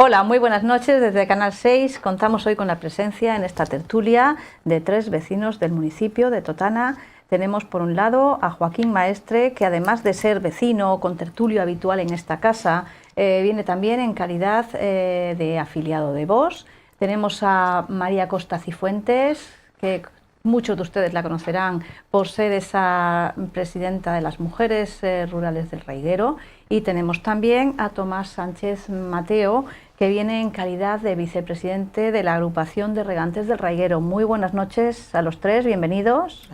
Hola, muy buenas noches. Desde Canal 6 contamos hoy con la presencia en esta tertulia de 3 vecinos del municipio de Totana. Tenemos por un lado a Joaquín Maestre, que además de ser vecino con tertulio habitual en esta casa, viene también en calidad de afiliado de Vox. Tenemos a María Costa Cifuentes, que muchos de ustedes la conocerán por ser esa presidenta de las Mujeres Rurales del Reguero. Y tenemos también a Tomás Sánchez Mateo, que viene en calidad de vicepresidente de la agrupación de regantes del Reguero. Muy buenas noches a los tres, bienvenidos.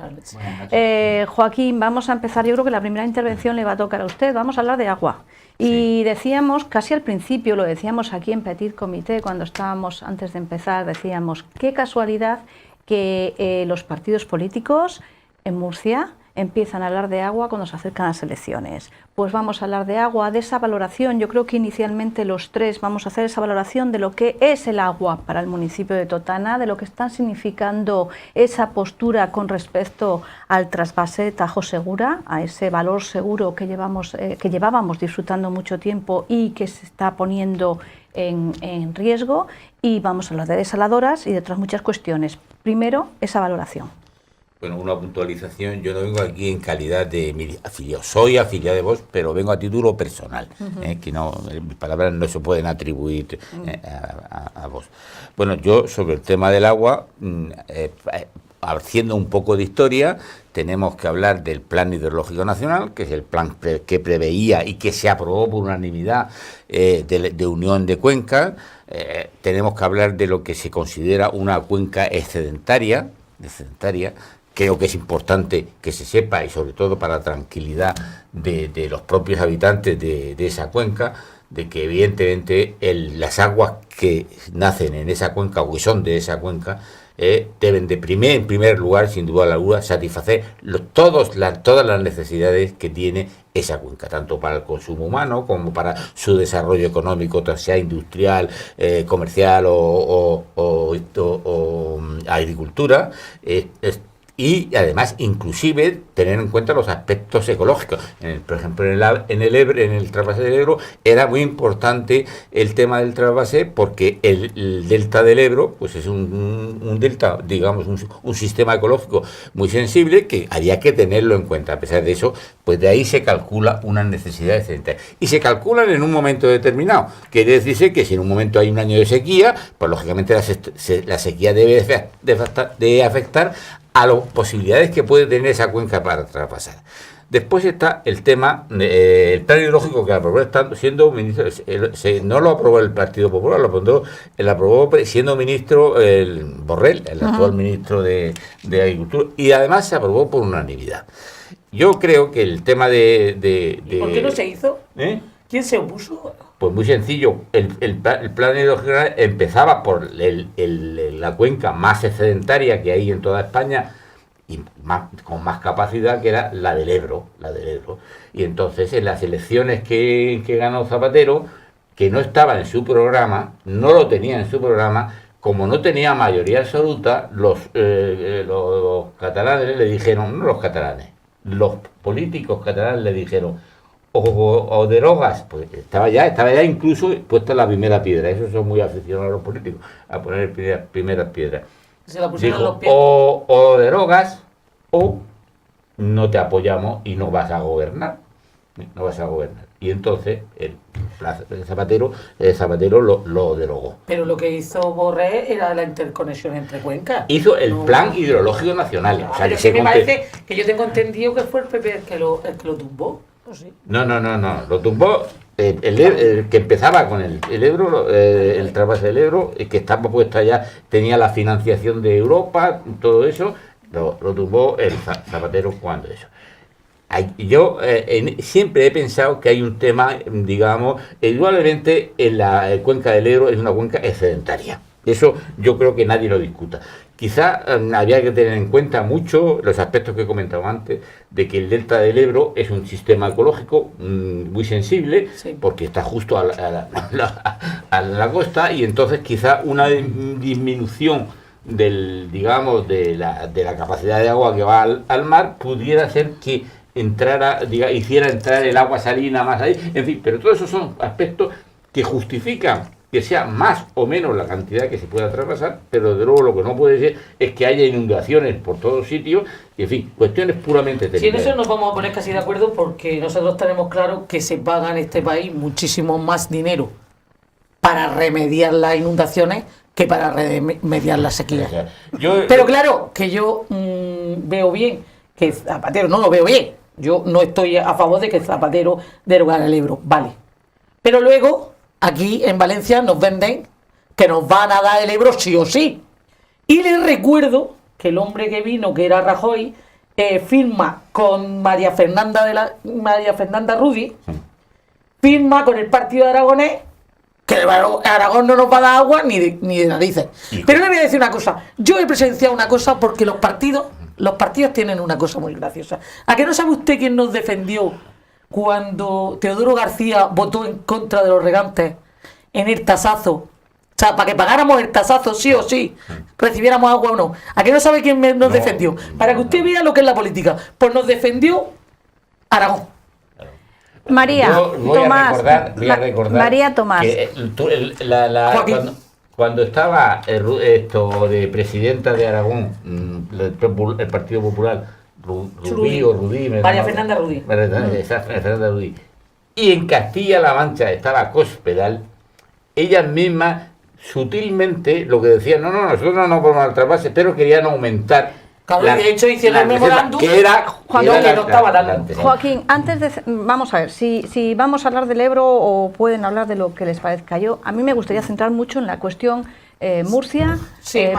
Joaquín, vamos a empezar. Yo creo que la primera intervención le va a tocar a usted. Vamos a hablar de agua. Y decíamos, casi al principio, lo decíamos aquí en Petit Comité, cuando estábamos antes de empezar, decíamos, qué casualidad que los partidos políticos en Murcia empiezan a hablar de agua cuando se acercan las elecciones. Pues vamos a hablar de agua, de esa valoración. Yo creo que inicialmente los tres vamos a hacer esa valoración de lo que es el agua para el municipio de Totana, de lo que está significando esa postura con respecto al trasvase Tajo Segura, a ese valor seguro que llevábamos disfrutando mucho tiempo y que se está poniendo en riesgo. Y vamos a hablar de desaladoras y de otras muchas cuestiones. Primero, esa valoración. Bueno, una puntualización. Yo no vengo aquí en calidad de afiliado. Soy afiliado de Vox, pero vengo a título personal. Que no, mis palabras no se pueden atribuir a Vox. Bueno, yo sobre el tema del agua, haciendo un poco de historia, tenemos que hablar del Plan Hidrológico Nacional, que es el plan que preveía y que se aprobó por unanimidad de Unión de Cuencas. Tenemos que hablar de lo que se considera una cuenca excedentaria. Creo que es importante que se sepa, y sobre todo para la tranquilidad de los propios habitantes de esa cuenca, de que evidentemente las aguas que nacen en esa cuenca o que son de esa cuenca deben en primer lugar, sin duda alguna, satisfacer todas las necesidades que tiene esa cuenca, tanto para el consumo humano como para su desarrollo económico, sea industrial, comercial o agricultura. Y además, inclusive, tener en cuenta los aspectos ecológicos. Por ejemplo, en el trasvase del Ebro era muy importante el tema del trasvase, porque el delta del Ebro pues es un delta, digamos, un sistema ecológico muy sensible que había que tenerlo en cuenta. A pesar de eso, pues de ahí se calcula unas necesidades excedentarias. Y se calculan en un momento determinado. Quiere decirse que si en un momento hay un año de sequía, pues lógicamente la sequía debe de afectar a las posibilidades que puede tener esa cuenca para traspasar. Después está el tema del plan hidrológico, que aprobó siendo ministro, no lo aprobó el Partido Popular, lo aprobó siendo ministro el Borrell, el actual ministro de Agricultura, y además se aprobó por unanimidad. Yo creo que el tema ¿Y por qué no se hizo? ¿Quién se opuso? Pues muy sencillo, el plan hidrológico empezaba por la cuenca más excedentaria que hay en toda España y con más capacidad, que era la del Ebro. Y entonces en las elecciones que ganó Zapatero, que no estaba en su programa, no lo tenía en su programa, como no tenía mayoría absoluta, los catalanes le dijeron, no los catalanes, los políticos catalanes le dijeron, o derogas, pues estaba ya incluso puesta la primera piedra. Esos son muy aficionados a los políticos a poner primeras piedras. Se la pusieron los pies. O derogas o no te apoyamos y no vas a gobernar. Y entonces el Zapatero lo derogó. Pero lo que hizo Borrell era la interconexión entre cuencas. Hizo el Plan Hidrológico Nacional. O sea, que me parece que yo tengo entendido que fue el PP el que lo tumbó. No, lo tumbó el que empezaba con el Ebro, el trasvase del Ebro, que estaba puesto ya, tenía la financiación de Europa, todo eso, lo tumbó el Zapatero cuando eso. Yo siempre he pensado que hay un tema, digamos, igualmente en la cuenca del Ebro es una cuenca excedentaria. Eso yo creo que nadie lo discuta. Quizá había que tener en cuenta mucho los aspectos que he comentado antes, de que el delta del Ebro es un sistema ecológico muy sensible, sí, porque está justo a la costa, y entonces quizá una disminución de la capacidad de agua que va al mar pudiera ser que hiciera entrar el agua salina más ahí, en fin, pero todos esos son aspectos que justifican que sea más o menos la cantidad que se pueda traspasar, pero de luego lo que no puede ser es que haya inundaciones por todos sitios, y en fin, cuestiones puramente técnicas. Sí, en eso nos vamos a poner casi de acuerdo porque nosotros tenemos claro que se paga en este país muchísimo más dinero para remediar las inundaciones que para remediar las sequías. Pero claro, que yo veo bien que Zapatero, no lo veo bien, yo no estoy a favor de que Zapatero derogara el Ebro, vale. Pero luego, aquí en Valencia nos venden que nos van a dar el Ebro sí o sí. Y les recuerdo que el hombre que vino, que era Rajoy, firma con María Fernanda Rudy, firma con el partido de Aragonés, que Aragón no nos va a dar agua ni de narices. Pero le voy a decir una cosa, yo he presenciado una cosa porque los partidos tienen una cosa muy graciosa. ¿A que no sabe usted quién nos defendió cuando Teodoro García votó en contra de los regantes en el tasazo? O sea, para que pagáramos el tasazo sí o sí, recibiéramos agua o no. ¿A que no sabe quién nos defendió? Para que usted vea lo que es la política. Pues nos defendió Aragón. María, voy Tomás, a recordar María Tomás. Que cuando estaba esto de presidenta de Aragón, el Partido Popular, Rudí, María Fernanda Rudí. Fernanda Rudí. Y en Castilla-La Mancha estaba Cospedal, ellas mismas sutilmente lo que decían, no, nosotros no podemos dar trasvase, pero querían aumentar. Claro, de hecho hicieron el memorándum que era no estaba dando. Joaquín, antes de... Vamos a ver, si vamos a hablar del Ebro o pueden hablar de lo que les parezca. A mí me gustaría centrar mucho en la cuestión Murcia,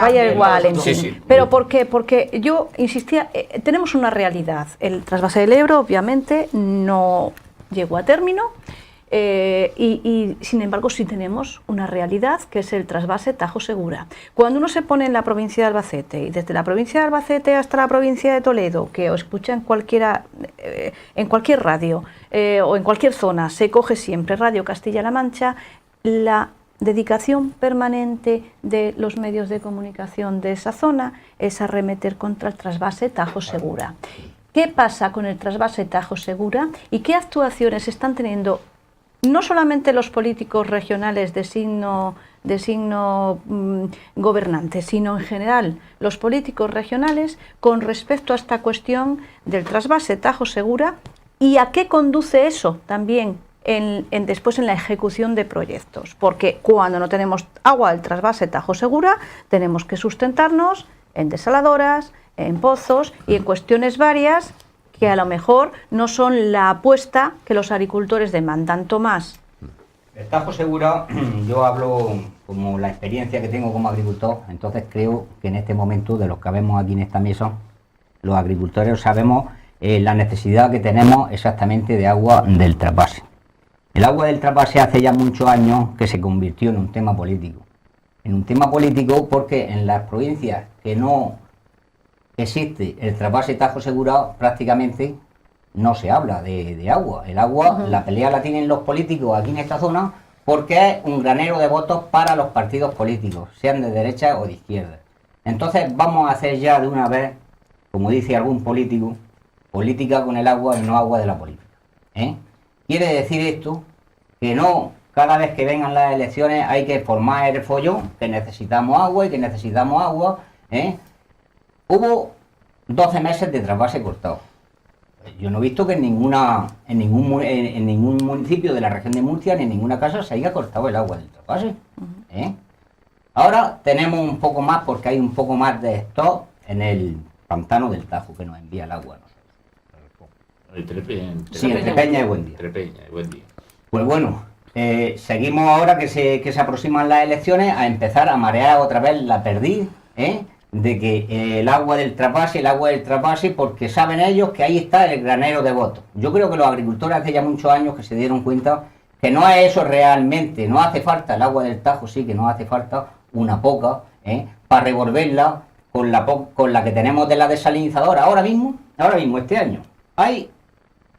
Valle del Guadalete. Sí. ¿Pero por qué? Porque yo insistía, tenemos una realidad. El trasvase del Ebro, obviamente, no llegó a término. Y sin embargo sí tenemos una realidad que es el trasvase Tajo Segura. Cuando uno se pone en la provincia de Albacete y desde la provincia de Albacete hasta la provincia de Toledo, que os escucha en cualquier radio o en cualquier zona, se coge siempre Radio Castilla-La Mancha, la dedicación permanente de los medios de comunicación de esa zona es arremeter contra el trasvase Tajo Segura. ¿Qué pasa con el trasvase Tajo Segura y qué actuaciones están teniendo no solamente los políticos regionales de signo gobernante, sino en general los políticos regionales con respecto a esta cuestión del trasvase Tajo Segura y a qué conduce eso también después en la ejecución de proyectos? Porque cuando no tenemos agua del trasvase Tajo Segura tenemos que sustentarnos en desaladoras, en pozos y en cuestiones varias que a lo mejor no son la apuesta que los agricultores demandan. Tomás. El Tajo Segura, yo hablo como la experiencia que tengo como agricultor, entonces creo que en este momento, de los que vemos aquí en esta mesa, los agricultores sabemos la necesidad que tenemos exactamente de agua del trasvase. El agua del trasvase hace ya muchos años que se convirtió en un tema político. En un tema político porque en las provincias que no existe el trasvase Tajo Segura, prácticamente no se habla de agua. El agua, la pelea la tienen los políticos aquí en esta zona porque es un granero de votos para los partidos políticos, sean de derecha o de izquierda. Entonces vamos a hacer ya de una vez, como dice algún político, política con el agua y no agua de la política. Quiere decir esto que no cada vez que vengan las elecciones hay que formar el follón, que necesitamos agua y que necesitamos agua. Hubo 12 meses de trasvase cortado. Yo no he visto que en ningún municipio de la región de Murcia ni en ninguna casa se haya cortado el agua del trasvase. Ahora tenemos un poco más porque hay un poco más de stock en el pantano del Tajo que nos envía el agua a nosotros. Entre Peña y Buen Día. Pues bueno, seguimos ahora que se aproximan las elecciones a empezar a marear otra vez la perdiz, de que el agua del trasvase, porque saben ellos que ahí está el granero de votos. Yo creo que los agricultores hace ya muchos años que se dieron cuenta que no es eso realmente, no hace falta el agua del Tajo, sí que nos hace falta una poca, para revolverla con la que tenemos de la desalinizadora. Ahora mismo, este año, hay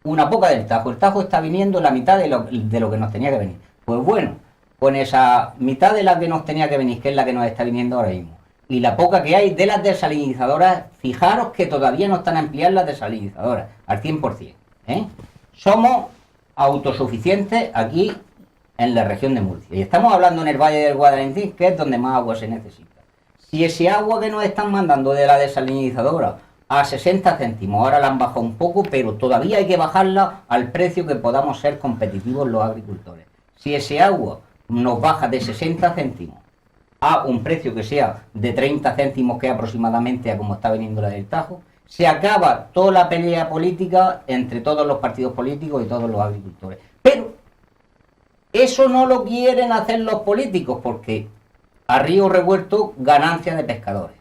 una poca del Tajo. El Tajo está viniendo la mitad de lo que nos tenía que venir. Pues bueno, con esa mitad de la que nos tenía que venir, que es la que nos está viniendo ahora mismo, y la poca que hay de las desalinizadoras, fijaros que todavía no están ampliadas las desalinizadoras al 100%. Somos autosuficientes aquí en la región de Murcia. Y estamos hablando en el Valle del Guadalentín, que es donde más agua se necesita. Si ese agua que nos están mandando de la desalinizadora a 60 céntimos, ahora la han bajado un poco, pero todavía hay que bajarla al precio que podamos ser competitivos los agricultores. Si ese agua nos baja de 60 céntimos a un precio que sea de 30 céntimos, que aproximadamente a como está viniendo la del Tajo, se acaba toda la pelea política entre todos los partidos políticos y todos los agricultores. Pero eso no lo quieren hacer los políticos porque a río revuelto ganancia de pescadores.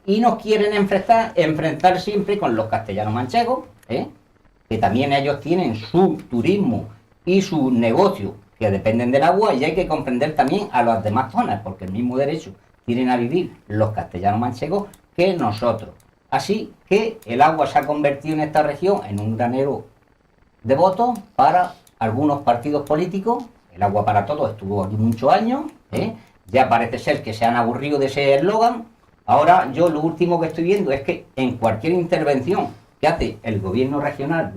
Y nos quieren enfrentar siempre con los castellanos manchegos, que también ellos tienen su turismo y su negocio que dependen del agua, y hay que comprender también a las demás zonas, porque el mismo derecho tienen a vivir los castellanos manchegos que nosotros. Así que el agua se ha convertido en esta región en un granero de votos para algunos partidos políticos. El agua para todos estuvo aquí muchos años, ya parece ser que se han aburrido de ese eslogan. Ahora yo lo último que estoy viendo es que en cualquier intervención que hace el gobierno regional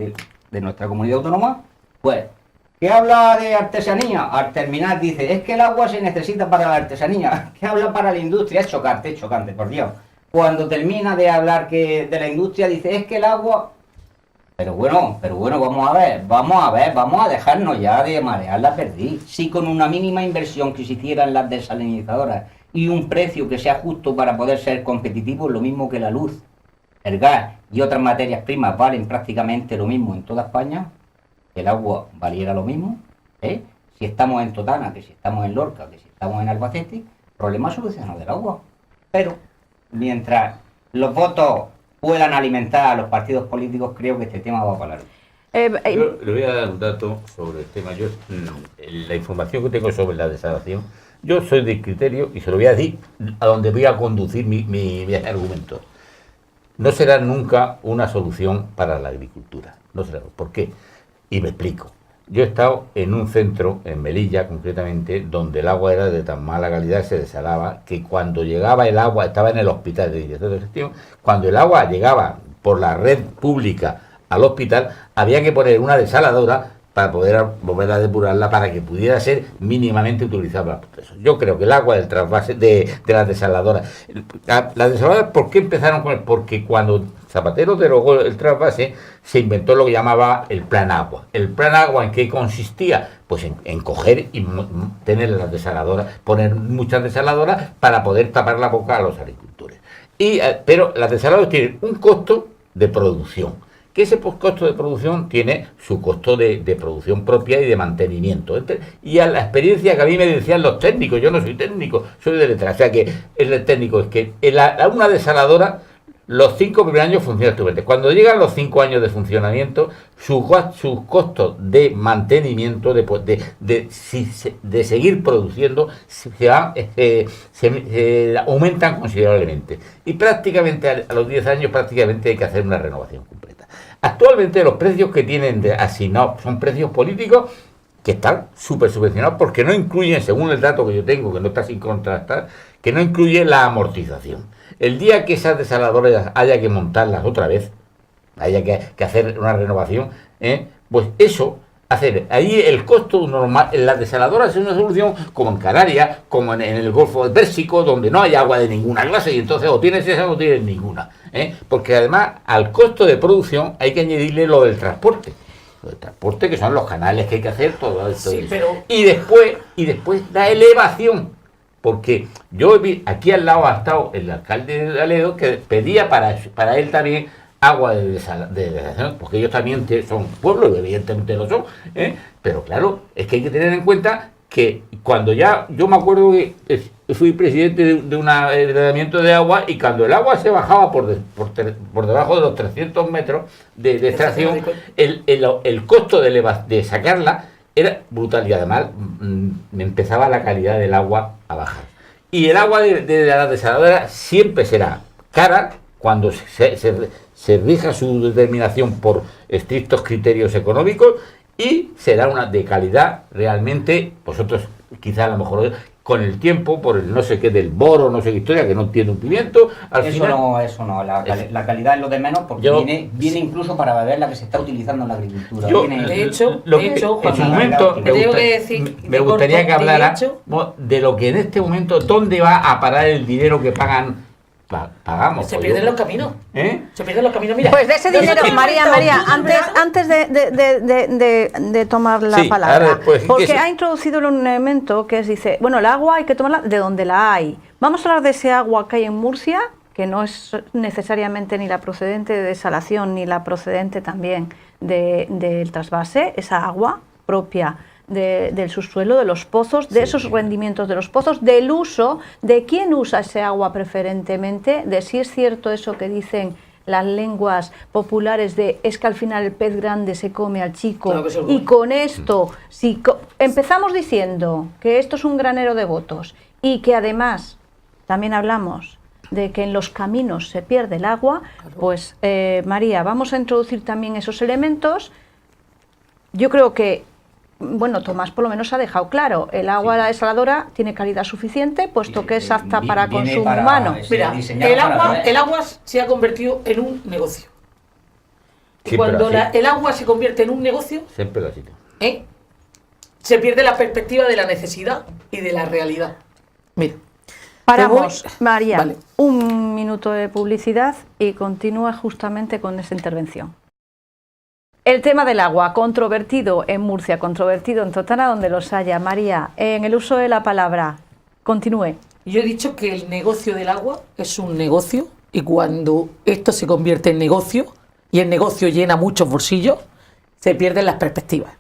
de nuestra comunidad autónoma, pues, ¿qué habla de artesanía? Al terminar dice, es que el agua se necesita para la artesanía. ¿Qué habla para la industria? Es chocante, por Dios. Cuando termina de hablar de la industria dice, es que el agua... Pero bueno, vamos a dejarnos ya de marear la perdiz. Si con una mínima inversión que se hiciera en las desalinizadoras y un precio que sea justo para poder ser competitivo, lo mismo que la luz, el gas y otras materias primas valen prácticamente lo mismo en toda España, que el agua valiera lo mismo, si estamos en Totana, que si estamos en Lorca, que si estamos en Albacete, problema solucionado del agua. Pero mientras los votos puedan alimentar a los partidos políticos, creo que este tema va para largo. Yo le voy a dar un dato sobre el tema. Yo, la información que tengo sobre la desalación, yo soy de criterio y se lo voy a decir a donde voy a conducir mi argumento. No será nunca una solución para la agricultura. No será. ¿Por qué? Y me explico. Yo he estado en un centro, en Melilla concretamente, donde el agua era de tan mala calidad, se desalaba, que cuando llegaba el agua, estaba en el hospital de director de gestión, cuando el agua llegaba por la red pública al hospital, había que poner una desaladora para poder volver a depurarla para que pudiera ser mínimamente utilizable para el proceso. Yo creo que el agua del trasvase de las desaladoras... Las desaladoras, ¿por qué empezaron con él? Porque cuando Zapatero derogó el trasvase, se inventó lo que llamaba el Plan Agua. ¿El Plan Agua en qué consistía? Pues en coger y tener las desaladoras, poner muchas desaladoras para poder tapar la boca a los agricultores. Pero las desaladoras tienen un costo de producción, que ese costo de producción tiene su costo de producción propia y de mantenimiento. Y a la experiencia que a mí me decían los técnicos, yo no soy técnico, soy de letras, o sea que el técnico es que una desaladora, los 5 primeros años funciona estupendamente. Cuando llegan los 5 años de funcionamiento, sus costos de mantenimiento, de seguir produciendo, se aumentan considerablemente. Y prácticamente a los 10 años prácticamente hay que hacer una renovación completa. Actualmente los precios que tienen asignados son precios políticos que están súper subvencionados porque no incluyen, según el dato que yo tengo, que no está sin contrastar, que no incluye la amortización. El día que esas desaladoras haya que montarlas otra vez, haya que hacer una renovación, pues eso, ahí el costo normal, en las desaladoras es una solución como en Canarias, como en el Golfo Pérsico, donde no hay agua de ninguna clase, y entonces o tienes esa o no tienes ninguna. Porque además al costo de producción hay que añadirle lo del transporte. Lo del transporte, que son los canales que hay que hacer, todo esto. Sí, pero... Y después la elevación. Porque yo vi, aquí al lado ha estado el alcalde de Aledo, que pedía para él también agua de desalación, porque ellos también son pueblos, evidentemente lo son, pero claro, es que hay que tener en cuenta que cuando yo me acuerdo que fui presidente de un tratamiento de agua, y cuando el agua se bajaba por debajo de los 300 metros de extracción, el costo de sacarla era brutal, y además empezaba la calidad del agua a bajar. Y el agua de la desaladora siempre será cara cuando se rija su determinación por estrictos criterios económicos, y será una de calidad realmente, vosotros quizá a lo mejor, con el tiempo, por el no sé qué del boro, no sé qué historia, que no tiene un pimiento, al final... Eso no, la calidad es lo de menos, porque viene incluso para beber la que se está utilizando en la agricultura. De hecho, en su momento me gustaría que hablara de lo que en este momento, dónde va a parar el dinero que pagamos. Se pierden los caminos. Se pierden los caminos. Mira, pues de ese dinero, María, antes de tomar la palabra, después, porque ha introducido un elemento que es, dice, bueno, el agua hay que tomarla de donde la hay. Vamos a hablar de ese agua que hay en Murcia, que no es necesariamente ni la procedente de desalación, ni la procedente también del trasvase, esa agua propia del subsuelo, de los pozos, de esos rendimientos de los pozos, del uso, de quién usa ese agua preferentemente, de si es cierto eso que dicen las lenguas populares de es que al final el pez grande se come al chico, claro, y con esto, si empezamos diciendo que esto es un granero de votos y que además también hablamos de que en los caminos se pierde el agua, pues María, vamos a introducir también esos elementos. Yo creo que bueno, Tomás por lo menos ha dejado claro, el agua de la desaladora tiene calidad suficiente, puesto que es apta para consumo humano. Mira, el agua se ha convertido en un negocio. Y cuando el agua se convierte en un negocio, se pierde la perspectiva de la necesidad y de la realidad. Mira, paramos, María, vale. Un minuto de publicidad y continúa justamente con esa intervención. El tema del agua, controvertido en Murcia, controvertido en Totana, donde los haya. María, en el uso de la palabra, continúe. Yo he dicho que el negocio del agua es un negocio, y cuando esto se convierte en negocio, y el negocio llena muchos bolsillos, se pierden las perspectivas.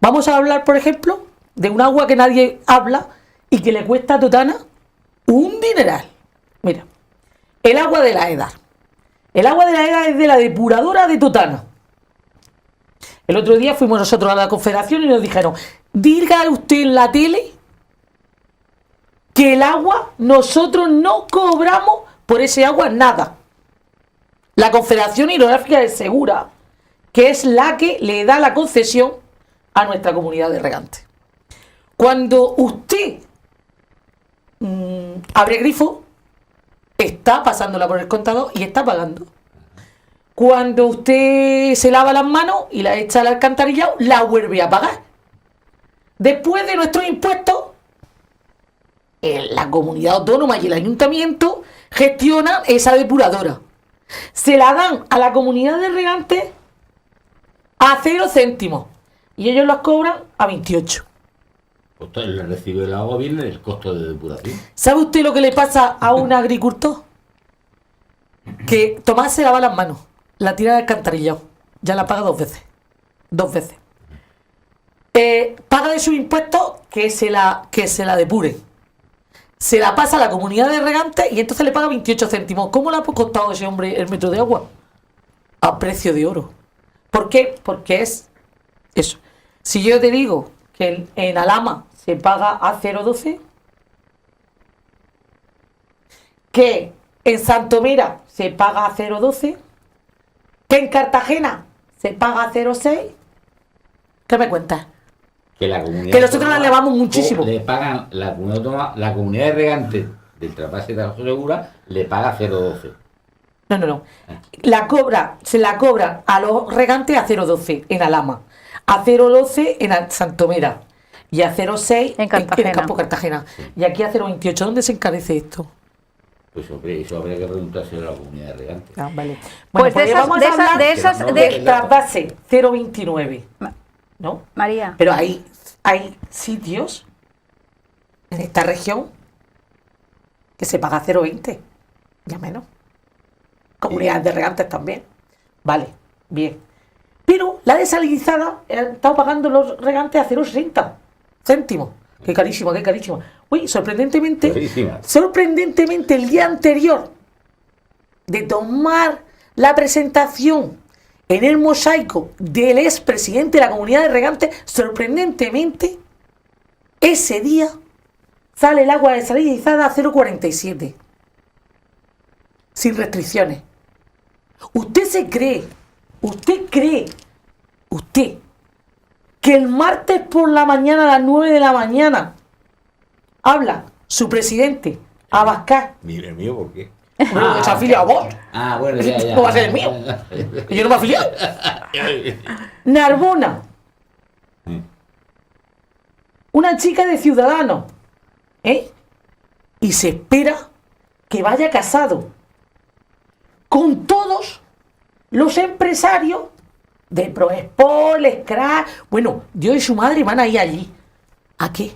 Vamos a hablar, por ejemplo, de un agua que nadie habla y que le cuesta a Totana un dineral. Mira, el agua de la EDAR. El agua de la EDAR es de la depuradora de Totana. El otro día fuimos nosotros a la Confederación y nos dijeron, diga usted en la tele que el agua, nosotros no cobramos por ese agua nada. La Confederación Hidrográfica de Segura, que es la que le da la concesión a nuestra comunidad de regantes. Cuando usted abre grifo, está pasándola por el contador y está pagando. Cuando usted se lava las manos y la echa al alcantarillado, la vuelve a pagar. Después de nuestros impuestos, la comunidad autónoma y el ayuntamiento gestionan esa depuradora. Se la dan a la comunidad de regantes a 0 céntimos y ellos las cobran a 28. Pues el recibo del agua viene del costo de depuración. ¿Sabe usted lo que le pasa a un agricultor? Que Tomás se lava las manos, la tira del alcantarillado, ya la paga 2 veces. 2 veces. Paga de sus impuestos que se la depuren. Se la pasa a la comunidad de regantes y entonces le paga 28 céntimos. ¿Cómo le ha costado a ese hombre el metro de agua? A precio de oro. ¿Por qué? Porque es eso. Si yo te digo que en Alhama se paga a 0,12, que en Santomera se paga a 0,12, que en Cartagena se paga a 0,6, ¿qué me cuentas? Que nosotros la elevamos muchísimo. Le pagan la comunidad de regantes del trasvase de la Segura le paga 0,12. No. Se la cobra a los regantes a 0,12 en Alhama, a 0,12 en Santomera y a 0,6 en el campo Cartagena. Sí. Y aquí a 0,28. ¿Dónde se encarece esto? Pues hombre, eso habría que preguntárselo a la comunidad de regantes. Ah, vale. Bueno, pues vamos a hablar de trasvase 0,29. ¿No? María. Pero hay sitios en esta región que se paga 0,20, ya menos. Comunidades de regantes también. Vale, bien. Pero la desalinizada han estado pagando los regantes a 0,60 céntimos. Qué carísimo, qué carísimo. Uy, sorprendentemente el día anterior de tomar la presentación en el mosaico del expresidente de la comunidad de regantes, sorprendentemente, ese día sale el agua desalinizada a 0,47. Sin restricciones. ¿Usted cree que el martes por la mañana a las 9 de la mañana habla su presidente, Abascal, Mire, mío, ¿por qué? bueno, que se afilia a vos, Bueno, ya. no va a ser el mío, que yo no me he afiliado. Narbona, una chica de Ciudadanos, y se espera que vaya casado con todos los empresarios de Proespol, Scratch. Bueno, Dios y su madre van a ir allí. ¿A qué?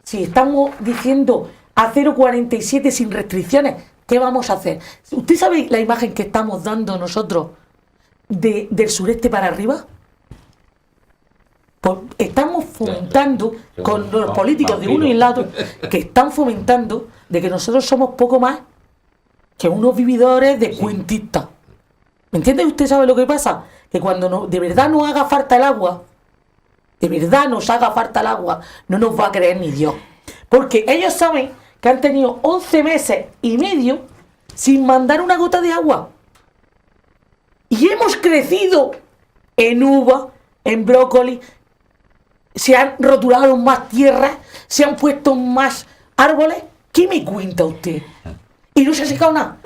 Si estamos diciendo a 0,47 sin restricciones, ¿qué vamos a hacer? ¿Usted sabe la imagen que estamos dando nosotros del sureste para arriba? Pues estamos fomentando con los políticos de uno y el otro, que están fomentando de que nosotros somos poco más que unos vividores de cuentistas. ¿Me entiende? ¿Usted sabe lo que pasa? Que cuando de verdad nos haga falta el agua, de verdad nos haga falta el agua, no nos va a creer ni Dios. Porque ellos saben que han tenido 11 meses y medio sin mandar una gota de agua. Y hemos crecido en uva, en brócoli, se han rotulado más tierras, se han puesto más árboles. ¿Qué me cuenta usted? Y no se ha secado nada.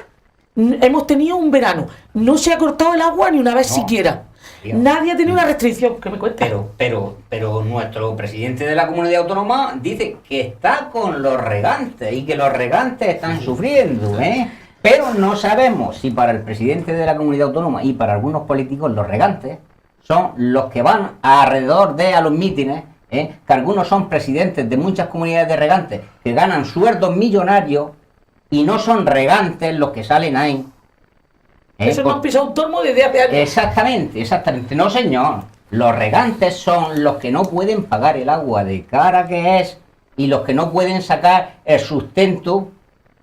Hemos tenido un verano, no se ha cortado el agua ni una vez siquiera. Dios. Nadie ha tenido una restricción, que me cuente. Pero nuestro presidente de la comunidad autónoma dice que está con los regantes y que los regantes están sufriendo, Pero no sabemos si para el presidente de la comunidad autónoma y para algunos políticos los regantes son los que van alrededor de a los mítines, que algunos son presidentes de muchas comunidades de regantes que ganan sueldos millonarios y no son regantes los que salen ahí. Eso no han pisado un tormo desde hace años. Exactamente. No, señor. Los regantes son los que no pueden pagar el agua de cara que es y los que no pueden sacar el sustento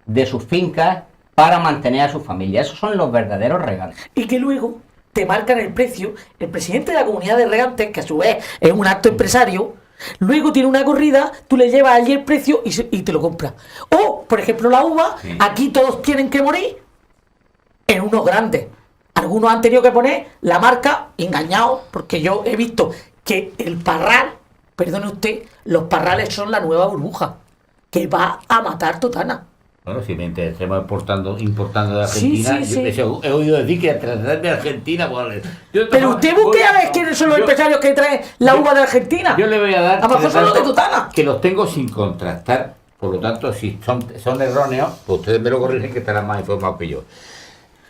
de sus fincas para mantener a su familia. Esos son los verdaderos regantes. Y que luego te marcan el precio. El presidente de la comunidad de regantes, que a su vez es un acto empresario, luego tiene una corrida, tú le llevas allí el precio y te lo compras. O, por ejemplo, la uva, aquí todos tienen que morir en unos grandes. Algunos han tenido que poner la marca engañados, porque yo he visto que el parral, perdone usted, los parrales son la nueva burbuja, que va a matar Totana. Bueno, si me estamos importando de Argentina, yo he oído decir que a tratar de Argentina... Pues, pero usted busque a ver quiénes son los empresarios que traen la uva de Argentina. Yo le voy a dar... A lo mejor son los de Totana. Que los tengo sin contrastar, por lo tanto, si son erróneos, pues ustedes me lo corrigen que estarán más informados que yo.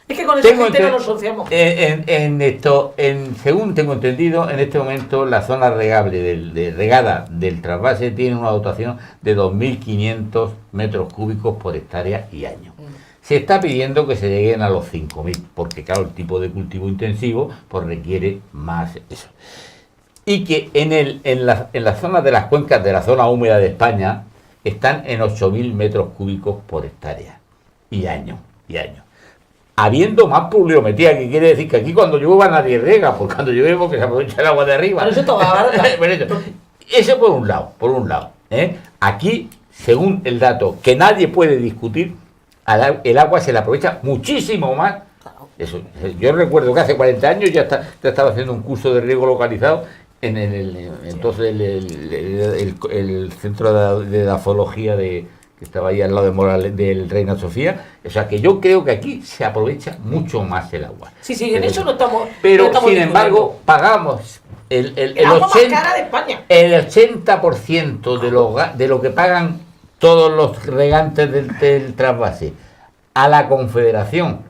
Es que con esa gente no nos asociamos. Según tengo entendido, en este momento la zona regada del trasvase tiene una dotación de 2.500 metros cúbicos por hectárea y año. Se está pidiendo que se lleguen a los 5.000, porque claro, el tipo de cultivo intensivo pues requiere más eso. Y que en las zonas de las cuencas de la zona húmeda de España están en 8.000 metros cúbicos por hectárea y año. Habiendo más pluviometría, que quiere decir que aquí cuando llueva nadie riega, porque cuando llueve porque se aprovecha el agua de arriba. Eso por un lado. Aquí, según el dato, que nadie puede discutir, el agua se la aprovecha muchísimo más. Eso, yo recuerdo que hace 40 años ya estaba haciendo un curso de riego localizado en el centro de edafología que estaba ahí al lado de Morales, del Reina Sofía. O sea que yo creo que aquí se aprovecha mucho más el agua. Sí, en eso no estamos. Pero no estamos sin embargo, pagamos el 80% de lo que pagan todos los regantes del trasvase a la Confederación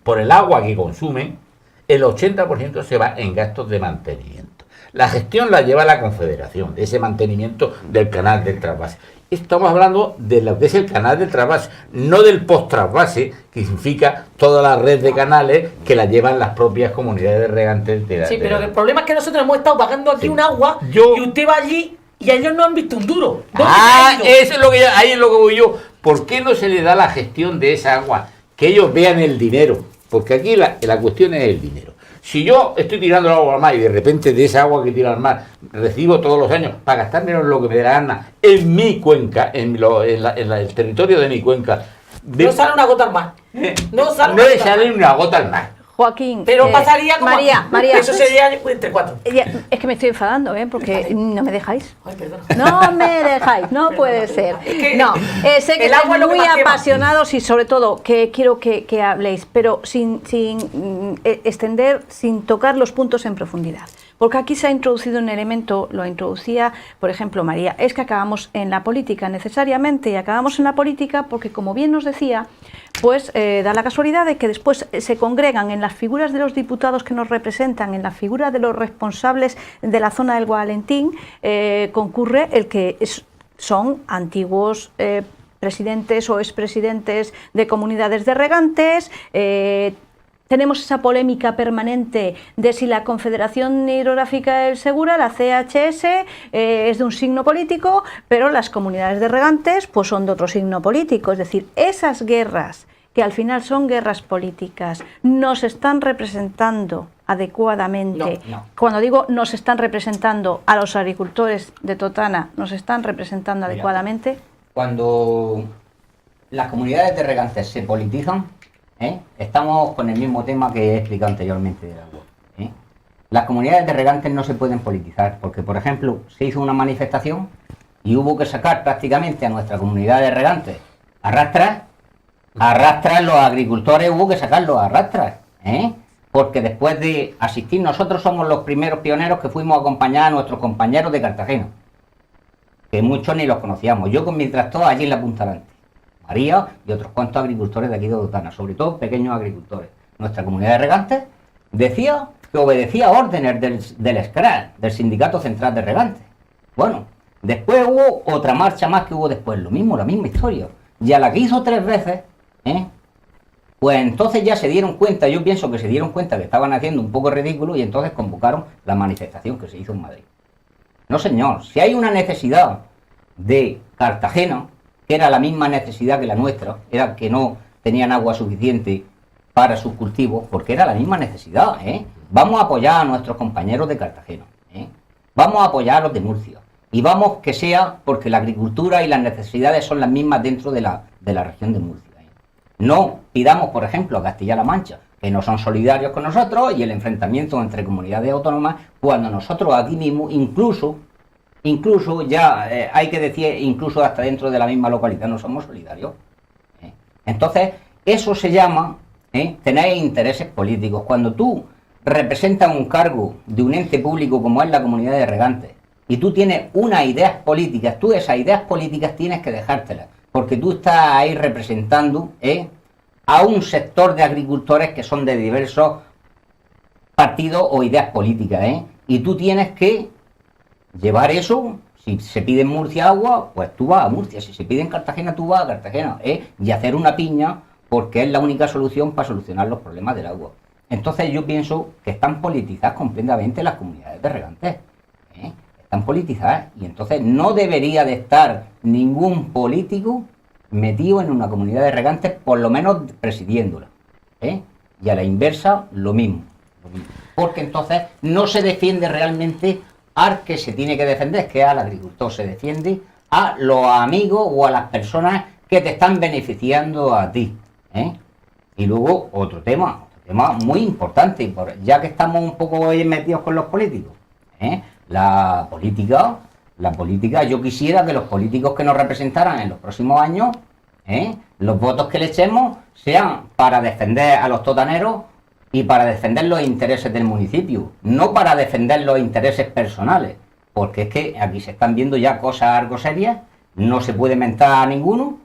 por el agua que consumen. El 80% se va en gastos de mantenimiento. La gestión la lleva la Confederación, de ese mantenimiento del canal del trasvase. Estamos hablando de lo que es el canal del trasvase, no del post-trasvase, que significa toda la red de canales que la llevan las propias comunidades de regantes. Pero el problema es que nosotros hemos estado pagando aquí un agua y usted va allí y ellos no han visto un duro. Eso es lo que ahí es lo que voy yo. ¿Por qué no se le da la gestión de esa agua? Que ellos vean el dinero, porque aquí la cuestión es el dinero. Si yo estoy tirando el agua al mar y de repente de esa agua que tiro al mar recibo todos los años para gastar menos lo que me da la gana en mi cuenca, en el territorio de mi cuenca... No sale una gota al mar. No le sale una gota al mar. Joaquín. Pero pasaría como María, aquí. María. Eso sería entre 4. Es que me estoy enfadando, porque no me dejáis. Ay, perdona. No me dejáis, no puede ser. Es que No, sé que el agua estáis es lo que muy más quema. apasionados y sobre todo que quiero que habléis, pero sin extender, sin tocar los puntos en profundidad. Porque aquí se ha introducido un elemento, lo introducía, por ejemplo, María, es que acabamos en la política necesariamente, y acabamos en la política porque, como bien nos decía, pues da la casualidad de que después se congregan en las figuras de los diputados que nos representan, en la figura de los responsables de la zona del Guadalentín, concurre el que son antiguos presidentes o expresidentes de comunidades de regantes. Tenemos esa polémica permanente de si la Confederación Hidrográfica del Segura, la CHS, es de un signo político, pero las comunidades de regantes pues son de otro signo político. Es decir, esas guerras, que al final son guerras políticas, nos están representando adecuadamente. No. Cuando digo nos están representando a los agricultores de Totana, nos están representando Mira, adecuadamente. Cuando las comunidades de regantes se politizan, estamos con el mismo tema que he explicado anteriormente del agua. Las comunidades de regantes no se pueden politizar porque, por ejemplo, se hizo una manifestación y hubo que sacar prácticamente a nuestra comunidad de regantes a rastras, los agricultores hubo que sacarlos a rastras, porque después de asistir, nosotros somos los primeros pioneros que fuimos a acompañar a nuestros compañeros de Cartagena, que muchos ni los conocíamos. Yo con mi tractor allí en la Punta Delante, María y otros cuantos agricultores de aquí de Totana, sobre todo pequeños agricultores. Nuestra comunidad de regantes decía que obedecía órdenes del SCRAL, del Sindicato Central de Regantes. Bueno, después hubo otra marcha más que hubo después, lo mismo, la misma historia. Y a la que hizo 3 veces, pues entonces ya se dieron cuenta, yo pienso que se dieron cuenta que estaban haciendo un poco ridículo y entonces convocaron la manifestación que se hizo en Madrid. No señor, si hay una necesidad de Cartagena, que era la misma necesidad que la nuestra, era que no tenían agua suficiente para sus cultivos, porque era la misma necesidad, Vamos a apoyar a nuestros compañeros de Cartagena, Vamos a apoyar a los de Murcia, y vamos que sea porque la agricultura y las necesidades son las mismas dentro de la región de Murcia. No pidamos, por ejemplo, a Castilla-La Mancha, que no son solidarios con nosotros, y el enfrentamiento entre comunidades autónomas, cuando nosotros aquí mismo, incluso ya hay que decir, incluso hasta dentro de la misma localidad no somos solidarios. Entonces, eso se llama tener intereses políticos. Cuando tú representas un cargo de un ente público como es la comunidad de regantes, y tú tienes unas ideas políticas, tú esas ideas políticas tienes que dejártelas, porque tú estás ahí representando a un sector de agricultores que son de diversos partidos o ideas políticas, y tú tienes que llevar eso. Si se pide en Murcia agua, pues tú vas a Murcia. Si se pide en Cartagena, tú vas a Cartagena, y hacer una piña, porque es la única solución para solucionar los problemas del agua. Entonces yo pienso que están politizadas completamente las comunidades de regantes, están politizadas, y entonces no debería de estar ningún político metido en una comunidad de regantes, por lo menos presidiéndola, y a la inversa lo mismo, porque entonces no se defiende realmente al que se tiene que defender, que es al agricultor, se defiende a los amigos o a las personas que te están beneficiando a ti, Y luego otro tema muy importante, ya que estamos un poco metidos con los políticos, la política, yo quisiera que los políticos que nos representaran en los próximos años, los votos que le echemos sean para defender a los totaneros y para defender los intereses del municipio, no para defender los intereses personales, porque es que aquí se están viendo ya cosas algo serias, no se puede mentar a ninguno,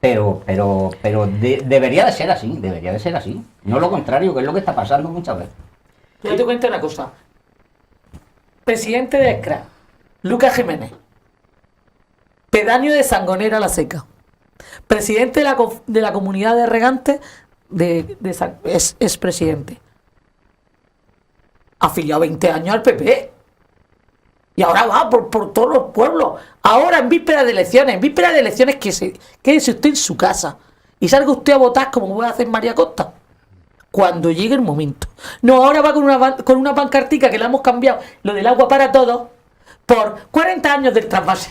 pero debería de ser así, no lo contrario, que es lo que está pasando muchas veces. Yo te cuento una cosa. Presidente de ESCRA, Lucas Jiménez. Pedáneo de Sangonera la Seca. Presidente de la comunidad de regantes es presidente. Afiliado 20 años al PP. Y ahora va por todos los pueblos. Ahora en vísperas de elecciones, quédese usted en su casa. Y salga usted a votar como puede hacer María Costa. Cuando llegue el momento. No, ahora va con una pancartica que la hemos cambiado, lo del agua para todos, por 40 años del trasvase.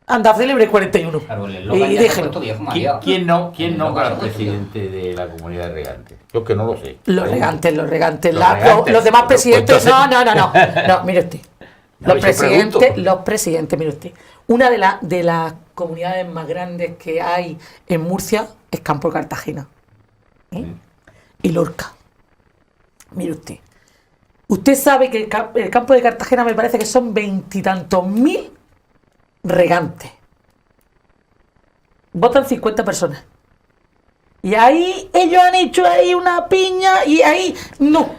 Anda, celebre 41. Claro, el Y eslogan ya se ha déjelo. puesto viejo, María. ¿Quién El nombra al eslogan se ha puesto viejo. presidente de la comunidad de regantes? Yo que no lo sé. Los regantes. Los regantes. Los demás Pues presidentes. entonces- No, mire usted. No, yo pregunto. Los presidentes, mire usted. Una de las comunidades más grandes que hay en Murcia es Campo de Cartagena. Y Lorca. Mire usted. Usted sabe que el Campo de Cartagena me parece que son 20 y tantos mil regantes. Votan 50 personas. Y ahí ellos han hecho ahí una piña y ahí no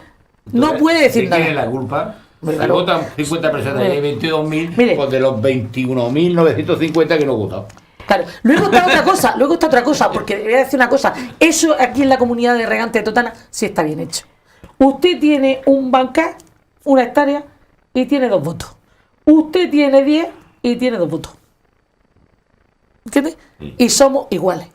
puede decir ¿De quién es nada. la culpa? Bueno, Si claro. votan 50 personas y hay 22.000, Mire. pues de los 21.950 que no votan. Claro. Luego está otra cosa, porque le voy a decir una cosa. Eso aquí en la comunidad de regantes de Totana sí está bien hecho. Usted tiene un bancal, una hectárea, y tiene 2 votos. Usted tiene 10 y tiene 2 votos. ¿Entiende? Y somos iguales.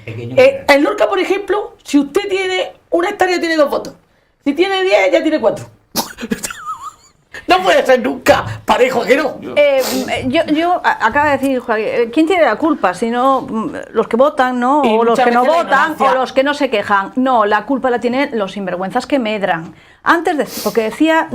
Pequeño. En Lorca, por ejemplo, si usted tiene una hectárea, tiene 2 votos. Si tiene 10, ya tiene 4. No puede ser nunca parejo, que no. Acaba de decir, Joaquín, ¿quién tiene la culpa? Si no, los que votan, ¿no? Y O los muchas que no veces la votan, ignorancia. o los que no se quejan. No, la culpa la tienen los sinvergüenzas que medran. Porque decía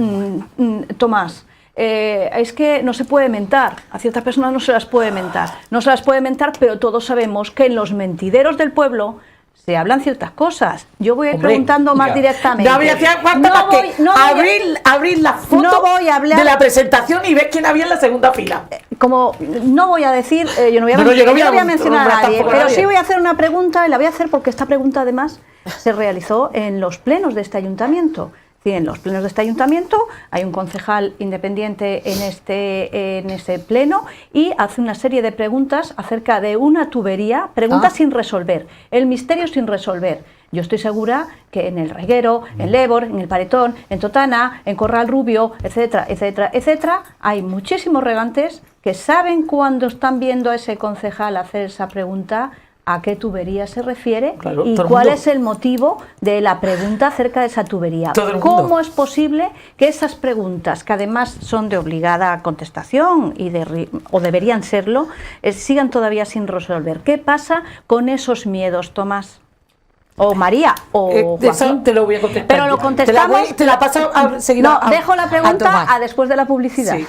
Tomás, es que no se puede mentar. A ciertas personas no se las puede mentar. No se las puede mentar, pero todos sabemos que en los mentideros del pueblo se hablan ciertas cosas. Yo voy a ir Hombre, preguntando más ya. directamente. No había hacía falta más que abrir la foto no voy a hablar- de la presentación y ver quién había en la segunda fila. Como no voy a decir, yo no voy a, No, yo no voy yo a no voy a mencionar a nombrar nadie, tampoco a pero nadie. sí voy a hacer una pregunta, y la voy a hacer porque esta pregunta además se realizó en los plenos de este ayuntamiento. Sí, en los plenos de este ayuntamiento hay un concejal independiente en este pleno y hace una serie de preguntas acerca de una tubería, preguntas sin resolver, el misterio sin resolver. Yo estoy segura que en el Reguero, en Lébor, en el Paretón, en Totana, en Corral Rubio, etcétera, etcétera, etcétera, hay muchísimos regantes que saben cuando están viendo a ese concejal hacer esa pregunta a qué tubería se refiere Claro, y todo el cuál mundo. es el motivo de la pregunta acerca de esa tubería. Todo el mundo. ¿Cómo es posible que esas preguntas, que además son de obligada contestación o deberían serlo, sigan todavía sin resolver? ¿Qué pasa con esos miedos, Tomás? O María, o Eso Joaquín. te lo voy a contestar. Pero lo yo. contestamos. Te la paso seguida. No, dejo la pregunta Tomás. a después de la publicidad. Sí.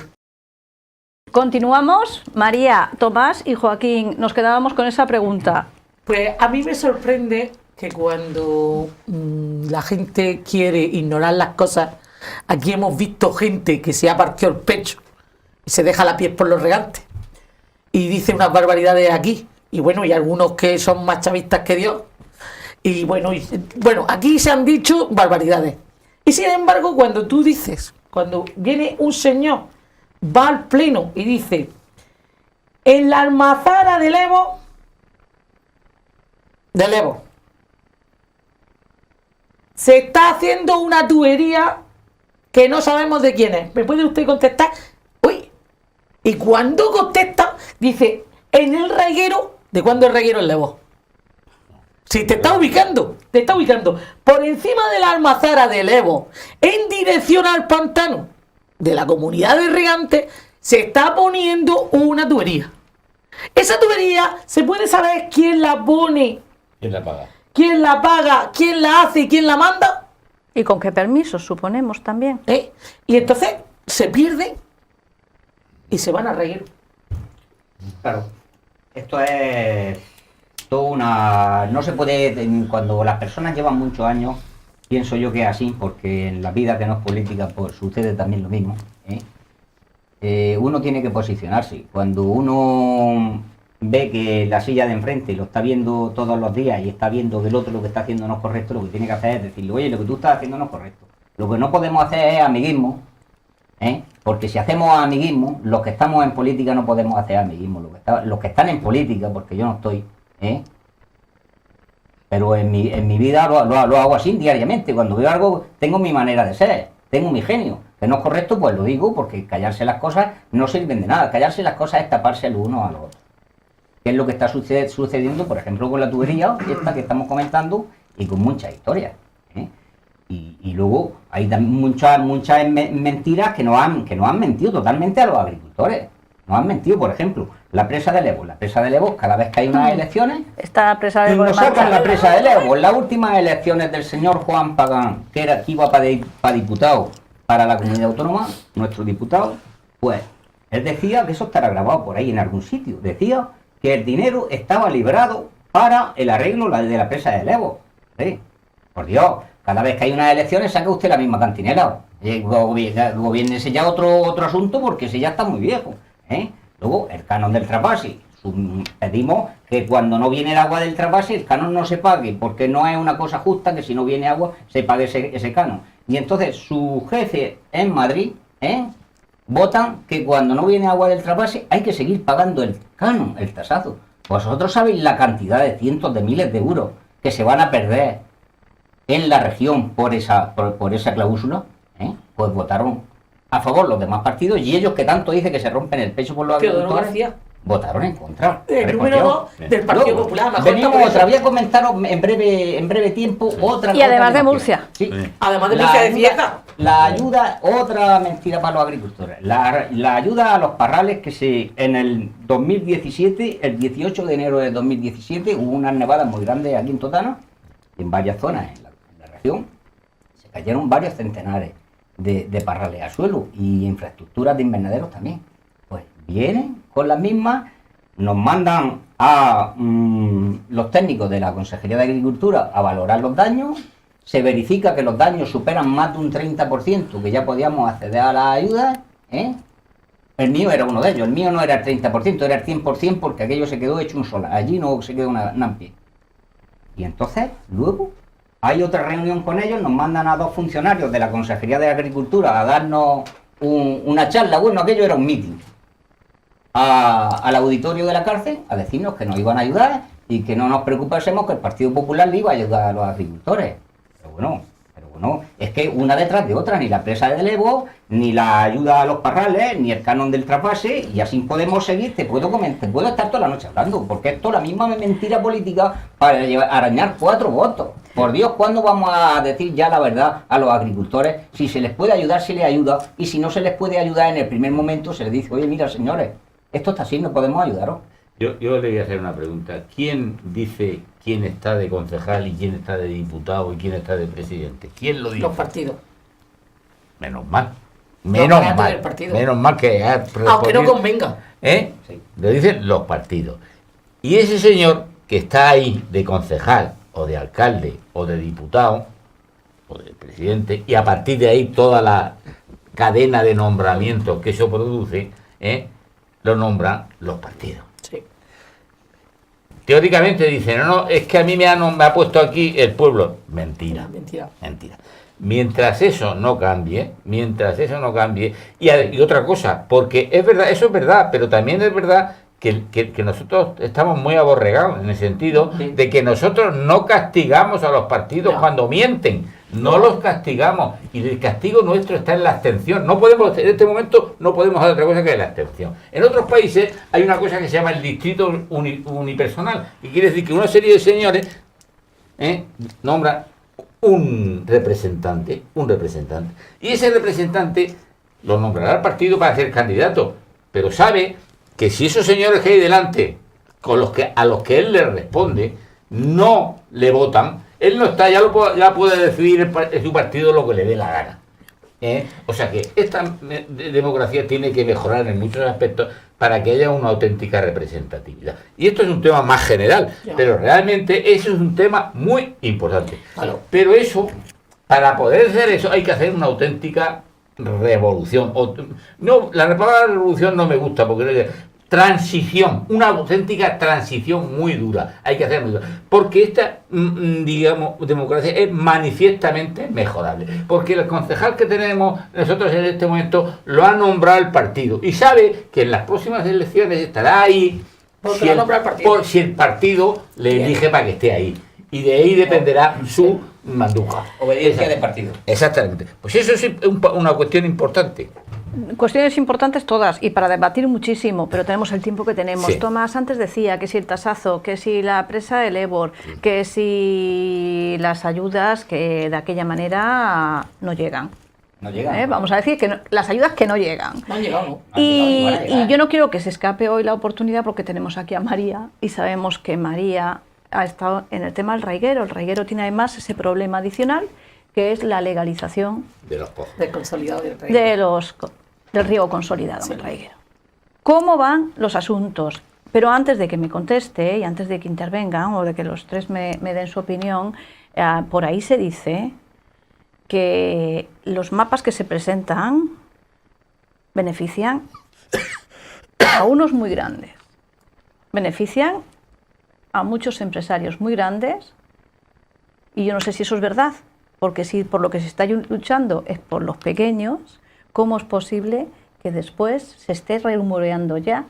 Continuamos, María, Tomás y Joaquín. Nos quedábamos con esa pregunta. Pues a mí me sorprende que cuando la gente quiere ignorar las cosas, aquí hemos visto gente que se ha partido el pecho y se deja la piel por los regantes y dice unas barbaridades aquí. Y bueno, y algunos que son más chavistas que Dios. Y bueno, aquí se han dicho barbaridades. Y sin embargo, cuando tú dices, cuando viene un señor, va al pleno y dice, en la almazara de Levo, se está haciendo una tubería que no sabemos de quién es. ¿Me puede usted contestar? Uy, y cuando contesta, dice, en el reguero, ¿de cuándo el reguero es Levo? Si te está ubicando, por encima de la almazara de Levo, en dirección al pantano de la comunidad de regantes, se está poniendo una tubería. Esa tubería, ¿se puede saber quién la pone? ¿Quién la paga? ¿Quién la paga? ¿Quién la hace y quién la manda? ¿Y con qué permisos, suponemos también? Y entonces se pierden y se van a reír. Claro, esto es toda una... No se puede... Cuando las personas llevan muchos años, pienso yo que es así, porque en la vida que no es política pues sucede también lo mismo, uno tiene que posicionarse. Cuando uno ve que la silla de enfrente lo está viendo todos los días y está viendo que el otro lo que está haciendo no es correcto, lo que tiene que hacer es decirle, oye, lo que tú estás haciendo no es correcto. Lo que no podemos hacer es amiguismo, porque si hacemos amiguismo, los que estamos en política no podemos hacer amiguismo. Los que están en política, porque yo no estoy, pero en mi vida lo hago así diariamente. Cuando veo algo, tengo mi manera de ser, tengo mi genio. Que no es correcto, pues lo digo, porque callarse las cosas no sirven de nada. Callarse las cosas es taparse el uno a los otros. Que es lo que está sucediendo, por ejemplo, con la tubería, esta que estamos comentando, y con muchas historias. Y luego hay también muchas mentiras que nos han mentido totalmente a los agricultores. Nos han mentido, por ejemplo, la presa de Levo. La presa de Levo, cada vez que hay unas elecciones, Está presa de nos sacan la presa de Levo. En las últimas elecciones del señor Juan Pagán, que iba para diputado para la comunidad autónoma, nuestro diputado, pues él decía que eso estará grabado por ahí en algún sitio. Decía que el dinero estaba librado para el arreglo de la presa de Levo. ¿Sí? Por Dios, cada vez que hay unas elecciones saca usted la misma cantinela. Gobiernese ya otro asunto, porque ese ya está muy viejo. Luego, el canon del trasvase. Pedimos que cuando no viene el agua del trasvase, el canon no se pague, porque no es una cosa justa que si no viene agua se pague ese canon. Y entonces su jefe en Madrid votan que cuando no viene agua del trasvase hay que seguir pagando el canon, el tasazo. Vosotros sabéis la cantidad de cientos de miles de euros que se van a perder en la región por esa cláusula. Pues votaron a favor los demás partidos, y ellos que tanto dicen que se rompen el pecho por los agricultores, votaron en contra. El número 2 del Partido Popular. Venimos otra, voy a comentaros en breve tiempo otra cosa. Y además de Murcia. Sí. Además de Murcia de Cieza. La ayuda, otra mentira para los agricultores. La ayuda a los parrales que en el 2017, el 18 de enero de 2017, hubo unas nevadas muy grandes aquí en Totana, y en varias zonas en la región, se cayeron varios centenares de parrales al suelo y infraestructuras de invernaderos también. Pues vienen con las mismas, nos mandan a los técnicos de la Consejería de Agricultura a valorar los daños, se verifica que los daños superan más de un 30%, que ya podíamos acceder a las ayudas. El mío era uno de ellos, el mío no era el 30%, era el 100%, porque aquello se quedó hecho un solar, allí no se quedó una en pie. Y entonces, luego, hay otra reunión con ellos, nos mandan a 2 funcionarios de la Consejería de Agricultura a darnos una charla, bueno, aquello era un meeting, al auditorio de la cárcel, a decirnos que nos iban a ayudar y que no nos preocupásemos, que el Partido Popular le iba a ayudar a los agricultores. Pero bueno, es que una detrás de otra, ni la presa de Levo, ni la ayuda a los parrales, ni el canon del trasvase, y así podemos seguir. Te puedo estar toda la noche hablando, porque esto es la misma mentira política para arañar 4 votos. Por Dios, ¿cuándo vamos a decir ya la verdad a los agricultores? Si se les puede ayudar, se les ayuda, y si no se les puede ayudar en el primer momento, se les dice, oye, mira, señores, esto está así, no podemos ayudaros. Yo le voy a hacer una pregunta. ¿Quién dice quién está de concejal y quién está de diputado y quién está de presidente? ¿Quién lo dice? Los partidos. Menos mal. Del partido. Menos mal que... Aunque no convenga. Sí. Lo dicen los partidos. Y ese señor que está ahí de concejal o de alcalde o de diputado o de presidente, y a partir de ahí toda la cadena de nombramientos que eso produce, lo nombran los partidos. Sí. Teóricamente dicen, no, es que a mí me ha puesto aquí el pueblo. Mentira. Mientras eso no cambie, y otra cosa, porque es verdad, eso es verdad, pero también es verdad que nosotros estamos muy aborregados en el sentido de que nosotros no castigamos a los partidos cuando mienten, no los castigamos, y el castigo nuestro está en la abstención. No podemos, en este momento no podemos hacer otra cosa que la abstención. En otros países hay una cosa que se llama el distrito unipersonal, y quiere decir que una serie de señores nombran un representante, y ese representante lo nombrará el partido para ser candidato, pero sabe que si esos señores que hay delante, a los que él le responde, no le votan, él no está, ya puede decidir su partido lo que le dé la gana. O sea que esta democracia tiene que mejorar en muchos aspectos para que haya una auténtica representatividad. Y esto es un tema más general, pero realmente eso es un tema muy importante. Claro. Pero eso, para poder hacer eso, hay que hacer una auténtica revolución. No, la palabra revolución no me gusta, porque transición, una auténtica transición muy dura, hay que hacer muy dura, porque esta, digamos, democracia es manifiestamente mejorable, porque el concejal que tenemos nosotros en este momento lo ha nombrado el partido, y sabe que en las próximas elecciones estará ahí si el partido le elige para que esté ahí, y de ahí dependerá su manduca. Obediencia de partido. Exactamente. Pues eso es una cuestión importante. Cuestiones importantes todas, y para debatir muchísimo, pero tenemos el tiempo que tenemos. Sí. Tomás antes decía que si el tasazo, que si la presa del Ebor, que si las ayudas que de aquella manera no llegan. No llegan. Vamos a decir que las ayudas que no llegan. No han llegado, ¿no? Y yo no quiero que se escape hoy la oportunidad porque tenemos aquí a María y sabemos que María ha estado en el tema del raiguero. El raiguero tiene además ese problema adicional que es la legalización De los pozos. Del consolidado del rey. del riego consolidado, el raiguero. ¿Cómo van los asuntos? Pero antes de que me conteste y antes de que intervengan o de que los tres me den su opinión, por ahí se dice que los mapas que se presentan benefician a unos muy grandes, benefician a muchos empresarios muy grandes y yo no sé si eso es verdad, porque si por lo que se está luchando es por los pequeños, ¿cómo es posible que después se esté rumoreando ya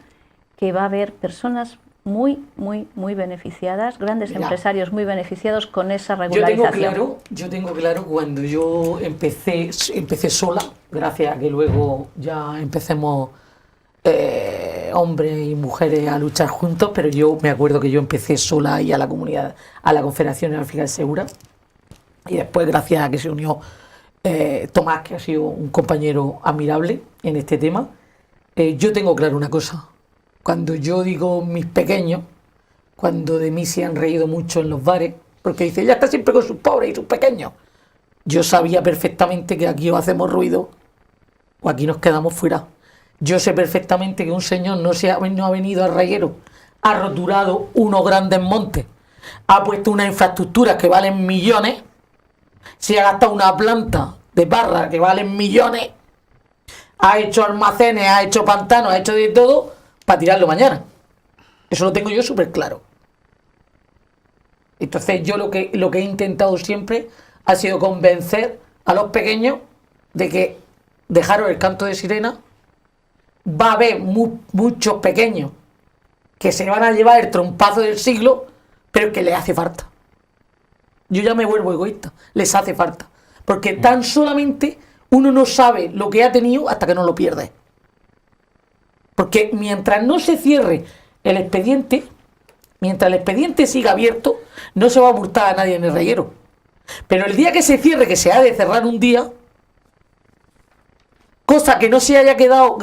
que va a haber personas muy beneficiadas, grandes empresarios muy beneficiados con esa regularización? Yo tengo claro cuando yo empecé sola, gracias a que luego ya empecemos hombres y mujeres a luchar juntos, pero yo me acuerdo que yo empecé sola y a la comunidad, a la Confederación Anárquica Segura, y después gracias a que se unió Tomás, que ha sido un compañero admirable en este tema. Yo tengo claro una cosa. Cuando yo digo mis pequeños, cuando de mí se han reído mucho en los bares, porque dice, ya está siempre con sus pobres y sus pequeños. Yo sabía perfectamente que aquí o hacemos ruido o aquí nos quedamos fuera. Yo sé perfectamente que un señor no ha venido al raiguero, ha roturado unos grandes montes, ha puesto unas infraestructuras que valen millones, se ha gastado una planta de barra que valen millones, ha hecho almacenes, ha hecho pantanos, ha hecho de todo, para tirarlo mañana. Eso lo tengo yo súper claro. Entonces yo lo que he intentado siempre ha sido convencer a los pequeños de que dejaros el canto de sirena. Va a haber muchos pequeños que se van a llevar el trompazo del siglo, pero que les hace falta. Yo ya me vuelvo egoísta. Les hace falta. Porque tan solamente uno no sabe lo que ha tenido hasta que no lo pierde. Porque mientras no se cierre el expediente, mientras el expediente siga abierto, no se va a multar a nadie en el raiguero. Pero el día que se cierre, que se ha de cerrar un día, cosa que no se haya quedado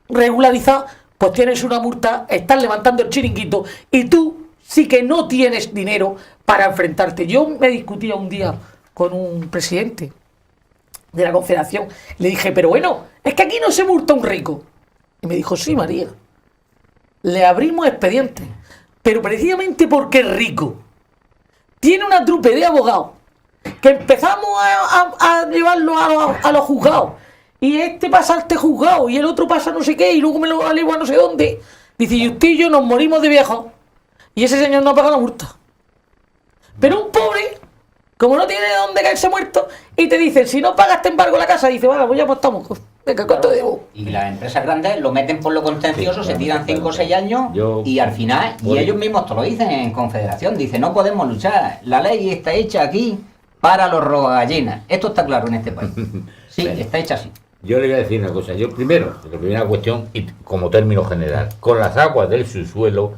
regularizada, pues tienes una multa, estás levantando el chiringuito y tú sí que no tienes dinero para enfrentarte. Yo me discutía un día con un presidente de la Confederación, le dije, pero bueno, es que aquí no se multa un rico. Y me dijo, sí, María, le abrimos expediente, pero precisamente porque es rico. Tiene una trupe de abogados que empezamos a llevarlo a los juzgados. Y este pasa a este juzgado y el otro pasa no sé qué y luego me lo alevo a no sé dónde. Dice, y usted y yo nos morimos de viejos y ese señor no ha pagado la multa. Pero un pobre, como no tiene de dónde caerse muerto, y te dicen, si no pagas te embargo la casa, dice, bueno, pues ya pues estamos. Venga, ¿cuánto debo? Y las empresas grandes lo meten por lo contencioso, Sí, se tiran 5 o 6 años y al final, y ellos mismos te lo dicen en Confederación, dicen, no podemos luchar, la ley está hecha aquí para los robagallinas. Esto está claro en este país. Sí, está hecha así. Yo le voy a decir una cosa. Yo primero, la primera cuestión, y como término general, con las aguas del subsuelo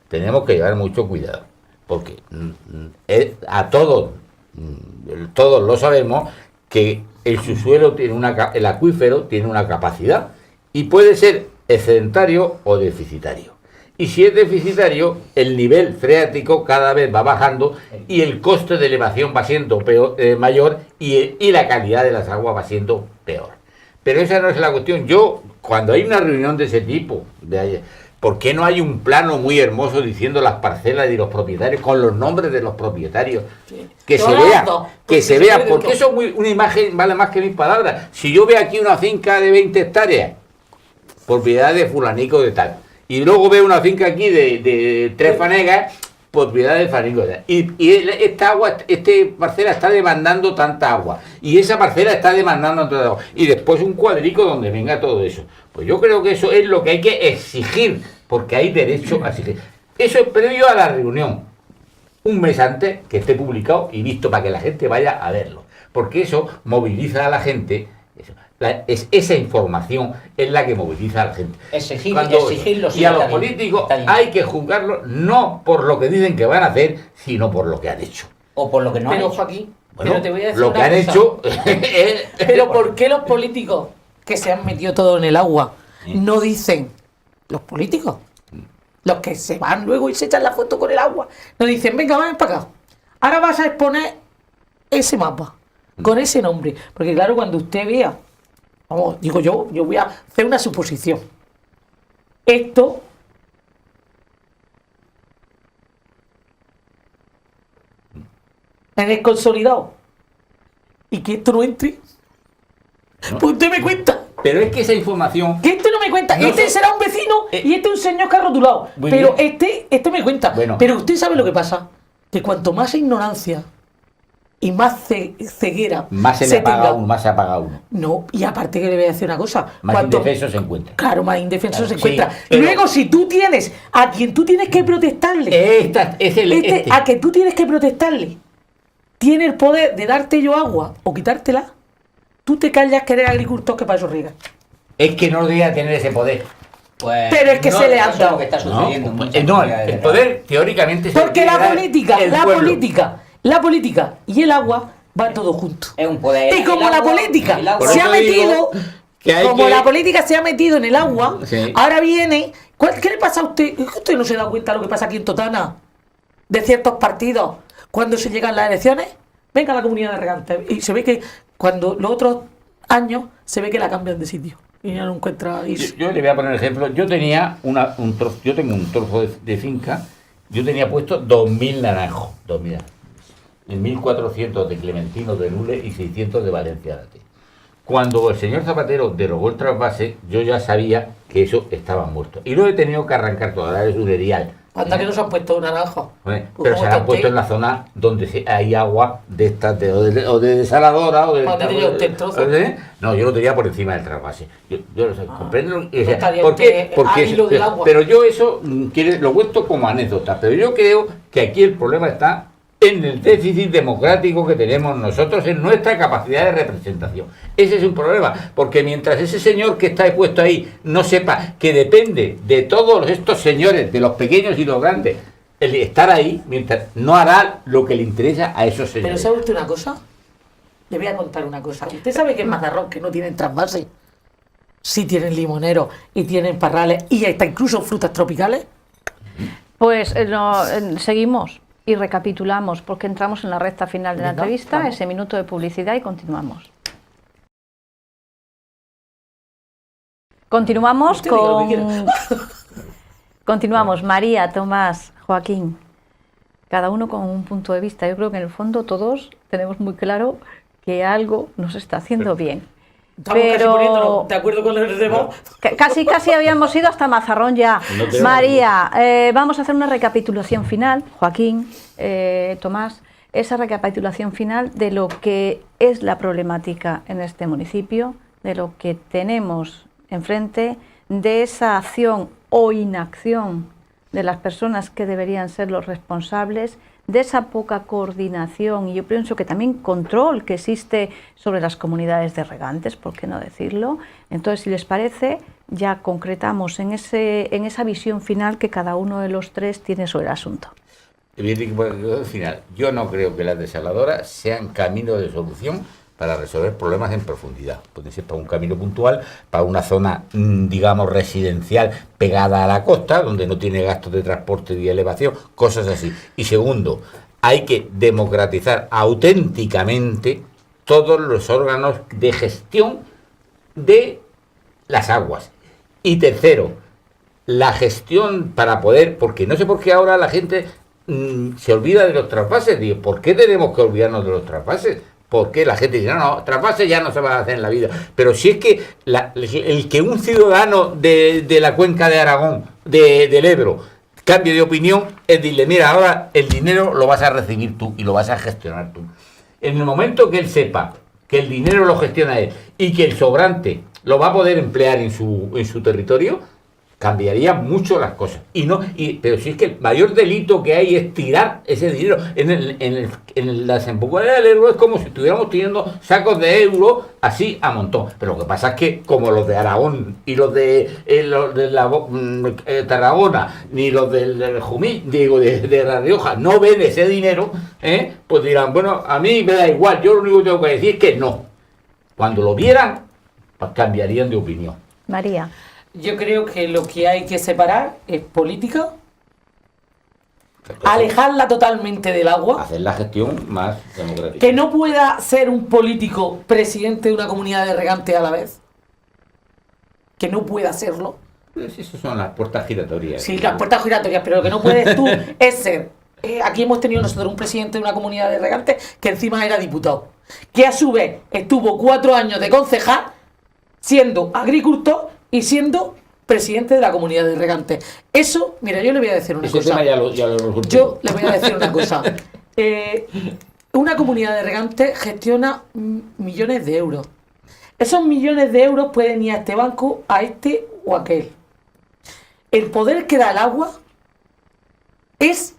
tenemos que llevar mucho cuidado, porque a todos lo sabemos, que el subsuelo tiene el acuífero tiene una capacidad y puede ser excedentario o deficitario. Y si es deficitario, el nivel freático cada vez va bajando y el coste de elevación va siendo mayor y la calidad de las aguas va siendo peor. Pero esa no es la cuestión. Yo, cuando hay una reunión de ese tipo, ¿por qué no hay un plano muy hermoso diciendo las parcelas y los propietarios, con los nombres de los propietarios? Sí. Que se vea, porque eso es una imagen vale más que 1000 palabras. Si yo veo aquí una finca de 20 hectáreas, propiedad de fulanico de tal, y luego veo una finca aquí de 3 fanegas, propiedad de Fanico de tal, y esta parcela está demandando tanta agua, y esa parcela está demandando tanta agua, y después un cuadrico donde venga todo eso. Pues yo creo que eso es lo que hay que exigir, porque hay derecho a exigir. Eso es previo a la reunión, un mes antes que esté publicado y visto para que la gente vaya a verlo, porque eso moviliza a la gente. Esa información es la que moviliza a la gente. Exigirlo. Y a los políticos hay que juzgarlos no por lo que dicen que van a hacer, sino por lo que han hecho. O por lo que no han hecho. Joaquín, Bueno, pero te voy a decir lo que una han cosa. hecho Pero ¿por qué los políticos que se han metido todo en el agua no dicen, los políticos, los que se van luego y se echan la foto con el agua, no dicen, venga, ven para acá, ahora vas a exponer ese mapa, con ese nombre? Porque claro, cuando usted vea, vamos, digo yo voy a hacer una suposición. Esto en el consolidado y que esto no entre, pues usted me cuenta. Pero es que esa información... Que este no me cuenta. No Este so- será un vecino y este un señor que ha rotulado. Muy Pero bien. este me cuenta. Bueno. Pero usted sabe lo que pasa. Que cuanto más ignorancia y más ceguera Más se le apaga tenga- uno, más se apaga uno. No, y aparte que le voy a decir una cosa. Más cuanto- indefenso se encuentra. Claro, más indefenso Claro, se sí, encuentra. pero- Luego, si tú tienes a quien tú tienes que protestarle, a que tú tienes que protestarle, tiene el poder de darte yo agua o quitártela, tú te callas que eres agricultor que para eso riegas. Es que no debería tener ese poder. Pues, Pero es que se le ha eso es dado. lo que está sucediendo. en No, muchas no, comunidades el de poder teóricamente se Porque le la tiene que dar política, el la pueblo. política y el agua van todos juntos. Es un poder. Y como El la agua- política el agua- Por se ha eso digo metido, que hay como que- la política se ha metido en el agua, Sí. ahora viene. ¿Qué le pasa a usted? ¿Es que usted no se da cuenta de lo que pasa aquí en Totana? De ciertos partidos, cuando se llegan las elecciones, venga a la comunidad de regantes. Y se ve que cuando los otros años se ve que la cambian de sitio. Y ya no encuentra. Yo le voy a poner ejemplo. Yo tenía un trozo, yo tengo un trozo de finca. Yo tenía puesto 2.000 naranjos. 2.000. En 1.400 de Clementino de Lule y 600 de Valencia Date. Cuando el señor Zapatero derogó el trasvase, yo ya sabía que eso estaba muerto. Y lo he tenido que arrancar todo. Ahora es un erial. Anda que no se han puesto naranjo. ¿Vale? Pues Pero ¿cómo se la han está puesto usted? en la zona donde hay agua de estas, o de desaladora, o de... ¿Dónde tenía usted el trozo? No, yo lo tenía por encima del trasvase. Yo lo sé, comprendo. O sea, estaría ¿por qué? usted al hilo del agua. Pero yo eso lo cuento como anécdota, pero yo creo que aquí el problema está en el déficit democrático que tenemos nosotros, en nuestra capacidad de representación. Ese es un problema, porque mientras ese señor que está puesto ahí no sepa que depende de todos estos señores, de los pequeños y los grandes, el estar ahí, mientras no hará lo que le interesa a esos Pero señores. ¿sabe usted una cosa? Le voy a contar una cosa. ¿Usted sabe que en Mazarrón, que no tienen trasvase, sí tienen limoneros y tienen parrales y hasta incluso frutas tropicales? Pues seguimos y recapitulamos porque entramos en la recta final de la Venga, entrevista, vamos. ese minuto de publicidad y continuamos. Continuamos Usted diga lo que con... Continuamos, María, Tomás, Joaquín, cada uno con un punto de vista. Yo creo que en el fondo todos tenemos muy claro que algo nos está haciendo bien. Estamos casi Pero poniéndonos de acuerdo con los demás. casi habíamos ido hasta Mazarrón ya. No tenemos María, vamos a hacer una recapitulación final, Joaquín, Tomás, esa recapitulación final de lo que es la problemática en este municipio, de lo que tenemos enfrente, de esa acción o inacción de las personas que deberían ser los responsables, de esa poca coordinación y yo pienso que también control que existe sobre las comunidades de regantes, ¿por qué no decirlo? Entonces, si les parece, ya concretamos en esa visión final que cada uno de los tres tiene sobre el asunto. Al final, yo no creo que las desaladoras sean camino de solución para resolver problemas en profundidad. Puede ser para un camino puntual, para una zona, digamos, residencial pegada a la costa, donde no tiene gastos de transporte y elevación, cosas así. Y segundo, hay que democratizar auténticamente todos los órganos de gestión de las aguas. Y tercero, la gestión para poder, porque no sé por qué ahora la gente se olvida de los trasvases. Digo, ¿por qué tenemos que olvidarnos de los trasvases? ¿Por qué la gente dice, no, trasvases ya no se van a hacer en la vida? Pero si es que el que un ciudadano de la cuenca de Aragón, del Ebro, cambie de opinión, es decirle, mira, ahora el dinero lo vas a recibir tú y lo vas a gestionar tú. En el momento que él sepa que el dinero lo gestiona él y que el sobrante lo va a poder emplear en su territorio, cambiaría mucho las cosas. Pero si es que el mayor delito que hay es tirar ese dinero. En la desembocadura del Ebro es como si estuviéramos tirando sacos de euros así a montón. Pero lo que pasa es que como los de Aragón y los de Tarragona, ni los del Jumí, digo, de La Rioja, no ven ese dinero, pues dirán, bueno, a mí me da igual, yo lo único que tengo que decir es que no. Cuando lo vieran, pues cambiarían de opinión. María. Yo creo que lo que hay que separar es política, alejarla totalmente del agua. Hacer la gestión más democrática. Que no pueda ser un político presidente de una comunidad de regantes a la vez. Que no pueda serlo. Pues eso son las puertas giratorias. Sí, las puertas giratorias, pero lo que no puedes tú es ser. Aquí hemos tenido nosotros un presidente de una comunidad de regantes que encima era diputado. Que a su vez estuvo 4 años de concejal siendo agricultor y siendo presidente de la comunidad de regantes. Eso, mira, yo le voy a decir una cosa. Yo le voy a decir una cosa. Una comunidad de regantes gestiona millones de euros. Esos millones de euros pueden ir a este banco, a este o a aquel. El poder que da el agua es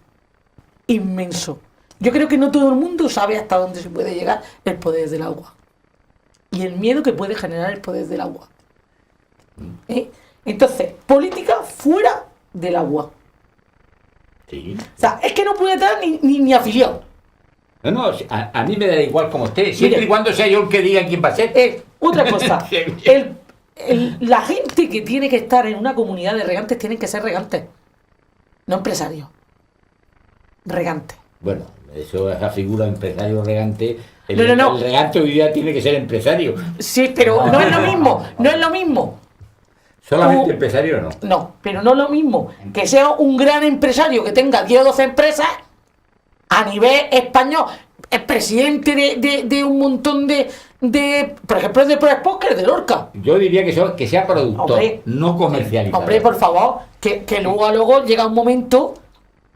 inmenso. Yo creo que no todo el mundo sabe hasta dónde se puede llegar el poder del agua. Y el miedo que puede generar el poder del agua. Entonces, política fuera del agua. Sí. O sea, es que no puede estar ni afiliado. No, a mí me da igual como esté, siempre Mire, y cuando sea yo el que diga quién va a ser. Otra cosa, la gente que tiene que estar en una comunidad de regantes tienen que ser regantes, no empresarios. Regantes. Bueno, eso es la figura de empresario regante. No. El regante hoy día tiene que ser empresario. Sí, pero no es lo mismo, no es lo mismo. Solamente empresario no. No, pero no es lo mismo que sea un gran empresario que tenga 10 o 12 empresas a nivel español, el presidente de un montón de por ejemplo, de ProSpoker, de Lorca. Yo diría que sea productor, Hombre, no comercializador. Hombre, por favor, que luego llega un momento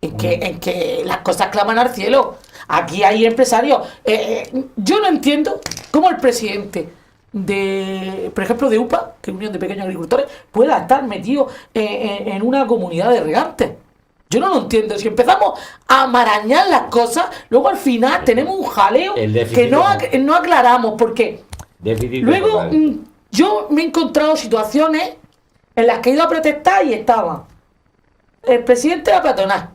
en que las cosas claman al cielo. Aquí hay empresarios. Yo no entiendo cómo el presidente por ejemplo, de UPA, que es Unión de Pequeños Agricultores, pueda estar metido en una comunidad de regantes. Yo no lo entiendo. Si empezamos a marañar las cosas, luego al final tenemos un jaleo que no aclaramos, porque luego yo me he encontrado situaciones en las que he ido a protestar y estaba el presidente de la patronal,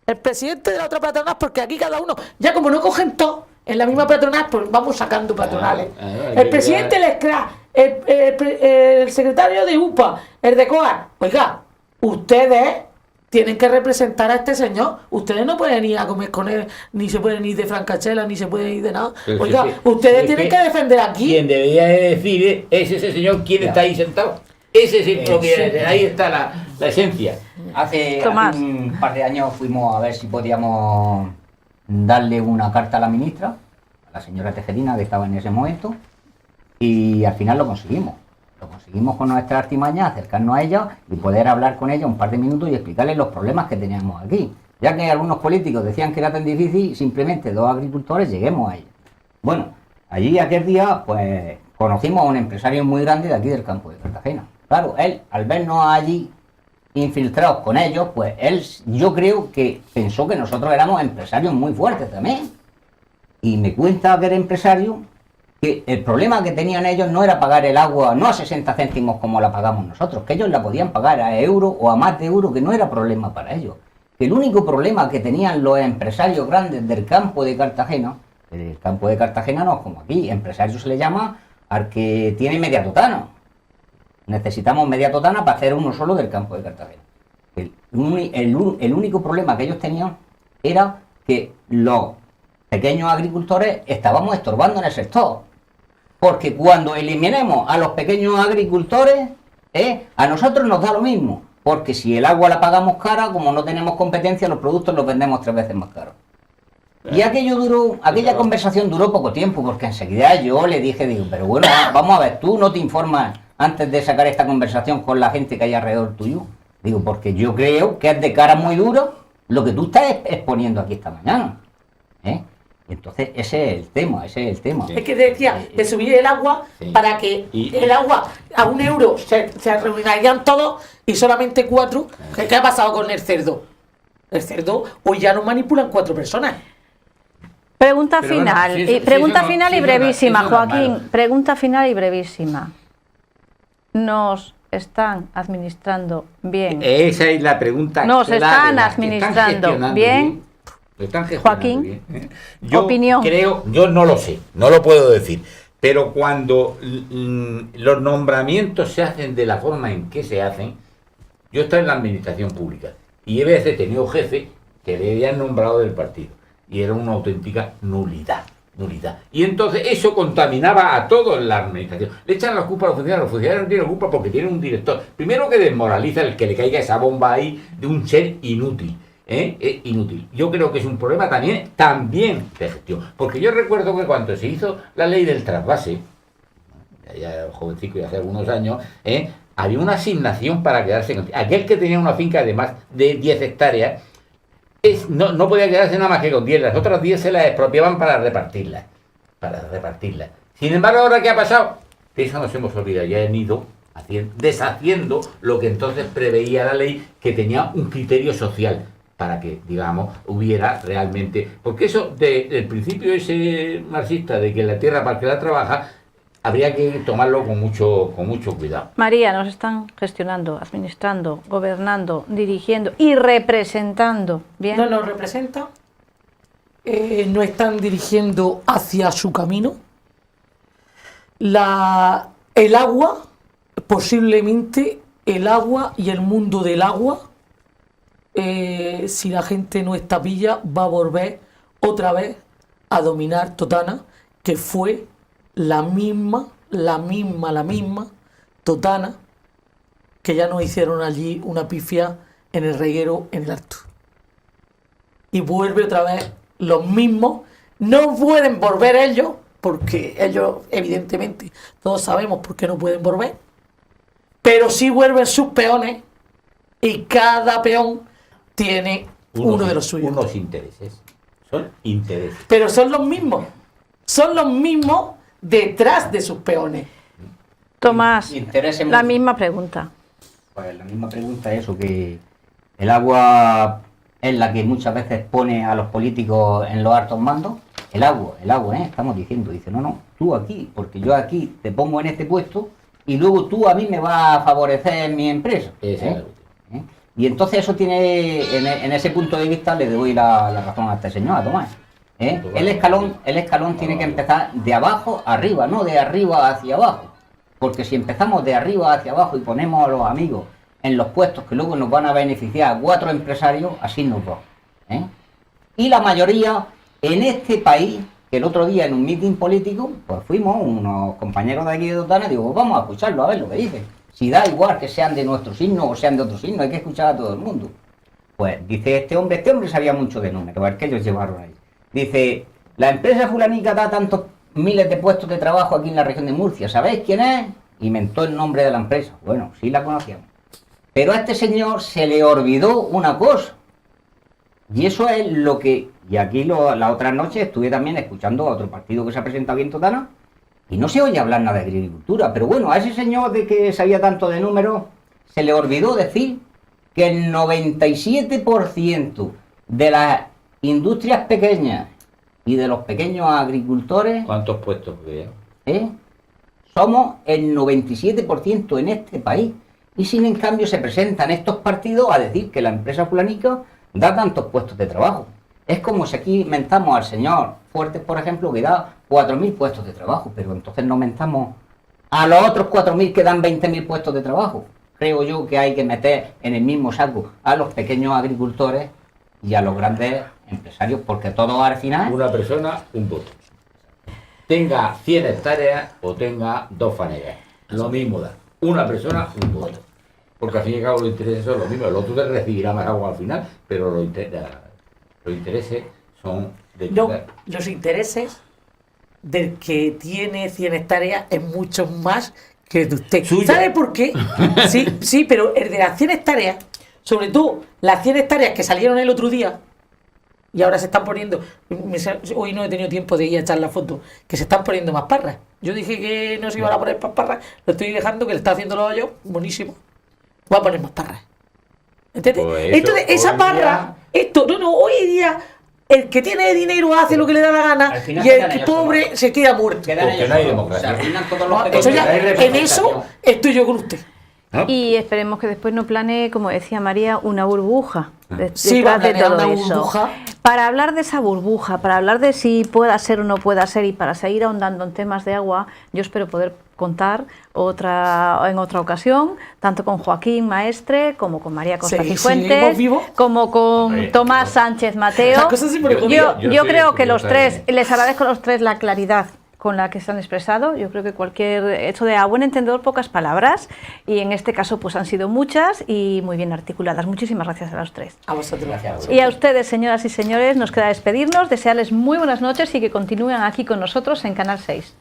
el presidente de la otra patronal, porque aquí cada uno, ya como no cogen todo en la misma patronal, pues vamos sacando patronales. El presidente del SCRA, el secretario de UPA, el de COA. Oiga, ustedes tienen que representar a este señor. Ustedes no pueden ir a comer con él, ni se pueden ir de francachela, ni se pueden ir de nada. Oiga, ustedes tienen que defender aquí. Quien debería de decir es ese señor, ¿quién está ahí sentado? Ese es el que ahí está la esencia. Hace un par de años fuimos a ver si podíamos darle una carta a la ministra, a la señora Tejerina, que estaba en ese momento, y al final lo conseguimos. Lo conseguimos con nuestra artimaña, acercarnos a ella y poder hablar con ella un par de minutos y explicarles los problemas que teníamos aquí. Ya que algunos políticos decían que era tan difícil, simplemente 2 agricultores lleguemos a ella. Bueno, allí aquel día, pues, conocimos a un empresario muy grande de aquí del campo de Cartagena. Claro, él, al vernos allí infiltrados con ellos, pues él, yo creo que pensó que nosotros éramos empresarios muy fuertes también. Y me cuenta que era empresario, que el problema que tenían ellos no era pagar el agua, no a 60 céntimos como la pagamos nosotros, que ellos la podían pagar a euro o a más de euro, que no era problema para ellos. Que el único problema que tenían los empresarios grandes del campo de Cartagena, el campo de Cartagena no es como aquí, empresario se le llama al que tiene media totana. Necesitamos media totana para hacer uno solo del campo de Cartagena. El único problema que ellos tenían era que los pequeños agricultores estábamos estorbando en el sector. Porque cuando eliminemos a los pequeños agricultores, a nosotros nos da lo mismo. Porque si el agua la pagamos cara, como no tenemos competencia, los productos los vendemos 3 veces más caros. Y aquella conversación duró poco tiempo, porque enseguida yo le dije, pero bueno, vamos a ver, tú no te informas antes de sacar esta conversación con la gente que hay alrededor tuyo. Digo, porque yo creo que es de cara muy dura lo que tú estás exponiendo aquí esta mañana. Entonces, ese es el tema. Es que te decía, de subir el agua para que el agua a 1 euro se reunirían todos y solamente 4. ¿Qué ha pasado con el cerdo? El cerdo hoy ya no manipulan 4 personas. Pregunta Pero final, bueno, si eso- pregunta si eso no- final si y eso no- brevísima, eso no es Joaquín. malo. Pregunta final y brevísima. ¿Nos están administrando bien? Esa es la pregunta. Nos clave, están la que administrando gestionando bien. Lo están gestionando Joaquín, bien, ¿eh? Yo opinión. creo, yo no lo sé, no lo puedo decir, pero cuando los nombramientos se hacen de la forma en que se hacen, yo estoy en la administración pública y he veces tenido jefes que le habían nombrado del partido y era una auténtica nulidad. Y entonces eso contaminaba a todos en la administración. Le echan la culpa a los funcionarios no tienen culpa porque tienen un director. Primero que desmoraliza el que le caiga esa bomba ahí de un ser inútil. Inútil. Yo creo que es un problema también de gestión. Porque yo recuerdo que cuando se hizo la ley del trasvase, ya jovencico y hace algunos años, había una asignación para quedarse con... Aquel que tenía una finca de más de 10 hectáreas, no podía quedarse nada más que con 10, las otras 10 se las expropiaban para repartirlas. Sin embargo, ahora ¿qué ha pasado? De eso nos hemos olvidado, ya han ido deshaciendo lo que entonces preveía la ley, que tenía un criterio social, para que, digamos, hubiera realmente... Porque eso, del principio ese marxista de que la tierra para el que la trabaja, habría que tomarlo con mucho cuidado. María, nos están gestionando, administrando, gobernando, dirigiendo y representando bien. No nos representan, no están dirigiendo hacia su camino. El agua, posiblemente el agua y el mundo del agua, si la gente no está pilla, va a volver otra vez a dominar Totana, que fue la misma Totana que ya nos hicieron allí una pifia en el reguero en el Alto. Y vuelve otra vez los mismos. No pueden volver ellos, porque ellos, evidentemente, todos sabemos por qué no pueden volver, pero sí vuelven sus peones y cada peón tiene uno de los suyos. Unos intereses. Son intereses. Pero son los mismos detrás de sus peones. Tomás, Interés la misma pregunta. Pues la misma pregunta es eso, que el agua es la que muchas veces pone a los políticos en los altos mandos. El agua, estamos diciendo, dice, no, tú aquí, porque yo aquí te pongo en este puesto y luego tú a mí me vas a favorecer en mi empresa. Y entonces eso tiene, en ese punto de vista le doy la razón a este señor, a Tomás. El escalón tiene que empezar de abajo arriba, no de arriba hacia abajo. Porque si empezamos de arriba hacia abajo y ponemos a los amigos en los puestos que luego nos van a beneficiar a 4 empresarios, así nos va. Y la mayoría en este país, que el otro día en un mitin político, pues fuimos unos compañeros de aquí de Totana, digo, pues vamos a escucharlo, a ver lo que dicen. Si da igual que sean de nuestro signo o sean de otro signo, hay que escuchar a todo el mundo. Pues dice este hombre sabía mucho de números, a ver qué ellos llevaron ahí. Dice, la empresa fulanica da tantos miles de puestos de trabajo aquí en la región de Murcia, ¿sabéis quién es? Inventó el nombre de la empresa. Bueno, sí la conocíamos. Pero a este señor se le olvidó una cosa. Y eso es lo que... Y aquí la otra noche estuve también escuchando a otro partido que se ha presentado aquí en Totana y no se oye hablar nada de agricultura. Pero bueno, a ese señor de que sabía tanto de números se le olvidó decir que el 97% de las industrias pequeñas y de los pequeños agricultores... ¿Cuántos puestos veo? Somos el 97% en este país. Y sin en cambio se presentan estos partidos a decir que la empresa fulanica da tantos puestos de trabajo. Es como si aquí mentamos al señor Fuertes, por ejemplo, que da 4.000 puestos de trabajo, pero entonces no mentamos a los otros 4.000 que dan 20.000 puestos de trabajo. Creo yo que hay que meter en el mismo saco a los pequeños agricultores y a los grandes empresarios, porque todos al final... Una persona, un voto. Tenga 100 hectáreas o tenga 2 fanegas. Lo mismo da. Una persona, un voto. Porque al fin y al cabo los intereses son los mismos. El otro te recibirá más agua al final, pero los intereses son de... No, los intereses del que tiene 100 hectáreas es mucho más que el de usted. Suya. ¿Sabe por qué? Sí, pero el de las 100 hectáreas, sobre todo las 100 hectáreas que salieron el otro día, y ahora se están poniendo, hoy no he tenido tiempo de ir a echar la foto, que se están poniendo más parras. Yo dije que no se iban a poner más parras, lo estoy dejando, que le está haciendo los hoyos, buenísimo. voy a poner más parras. ¿Entiendes? Pues eso, Entonces, esa hoy parra, hoy día, el que tiene dinero hace lo que le da la gana Al final y el quedan que ellos pobre solos. se queda muerto. Quedan Porque ellos no hay solos. democracia. Se arruinan todos los Eso ya, pequeños. en eso estoy yo con usted. ¿no? Y esperemos que después no planee, como decía María, una burbuja Sí, va a detrás de planear todo una eso. burbuja. Para hablar de esa burbuja, para hablar de si pueda ser o no pueda ser y para seguir ahondando en temas de agua, yo espero poder contar en otra ocasión, tanto con Joaquín Maestre como con María Costa Sí, Cifuentes, seguimos vivos. como con Hombre, Tomás no. Sánchez Mateo. Las cosas se ponen Yo, conmigo. Yo yo soy creo el que los tres, secretario. les agradezco a los tres la claridad con la que se han expresado. Yo creo que cualquier hecho de a buen entendedor, pocas palabras, y en este caso pues han sido muchas y muy bien articuladas. Muchísimas gracias a los tres. A vosotros. Gracias. Y a ustedes, señoras y señores, nos queda despedirnos, desearles muy buenas noches y que continúen aquí con nosotros en Canal 6.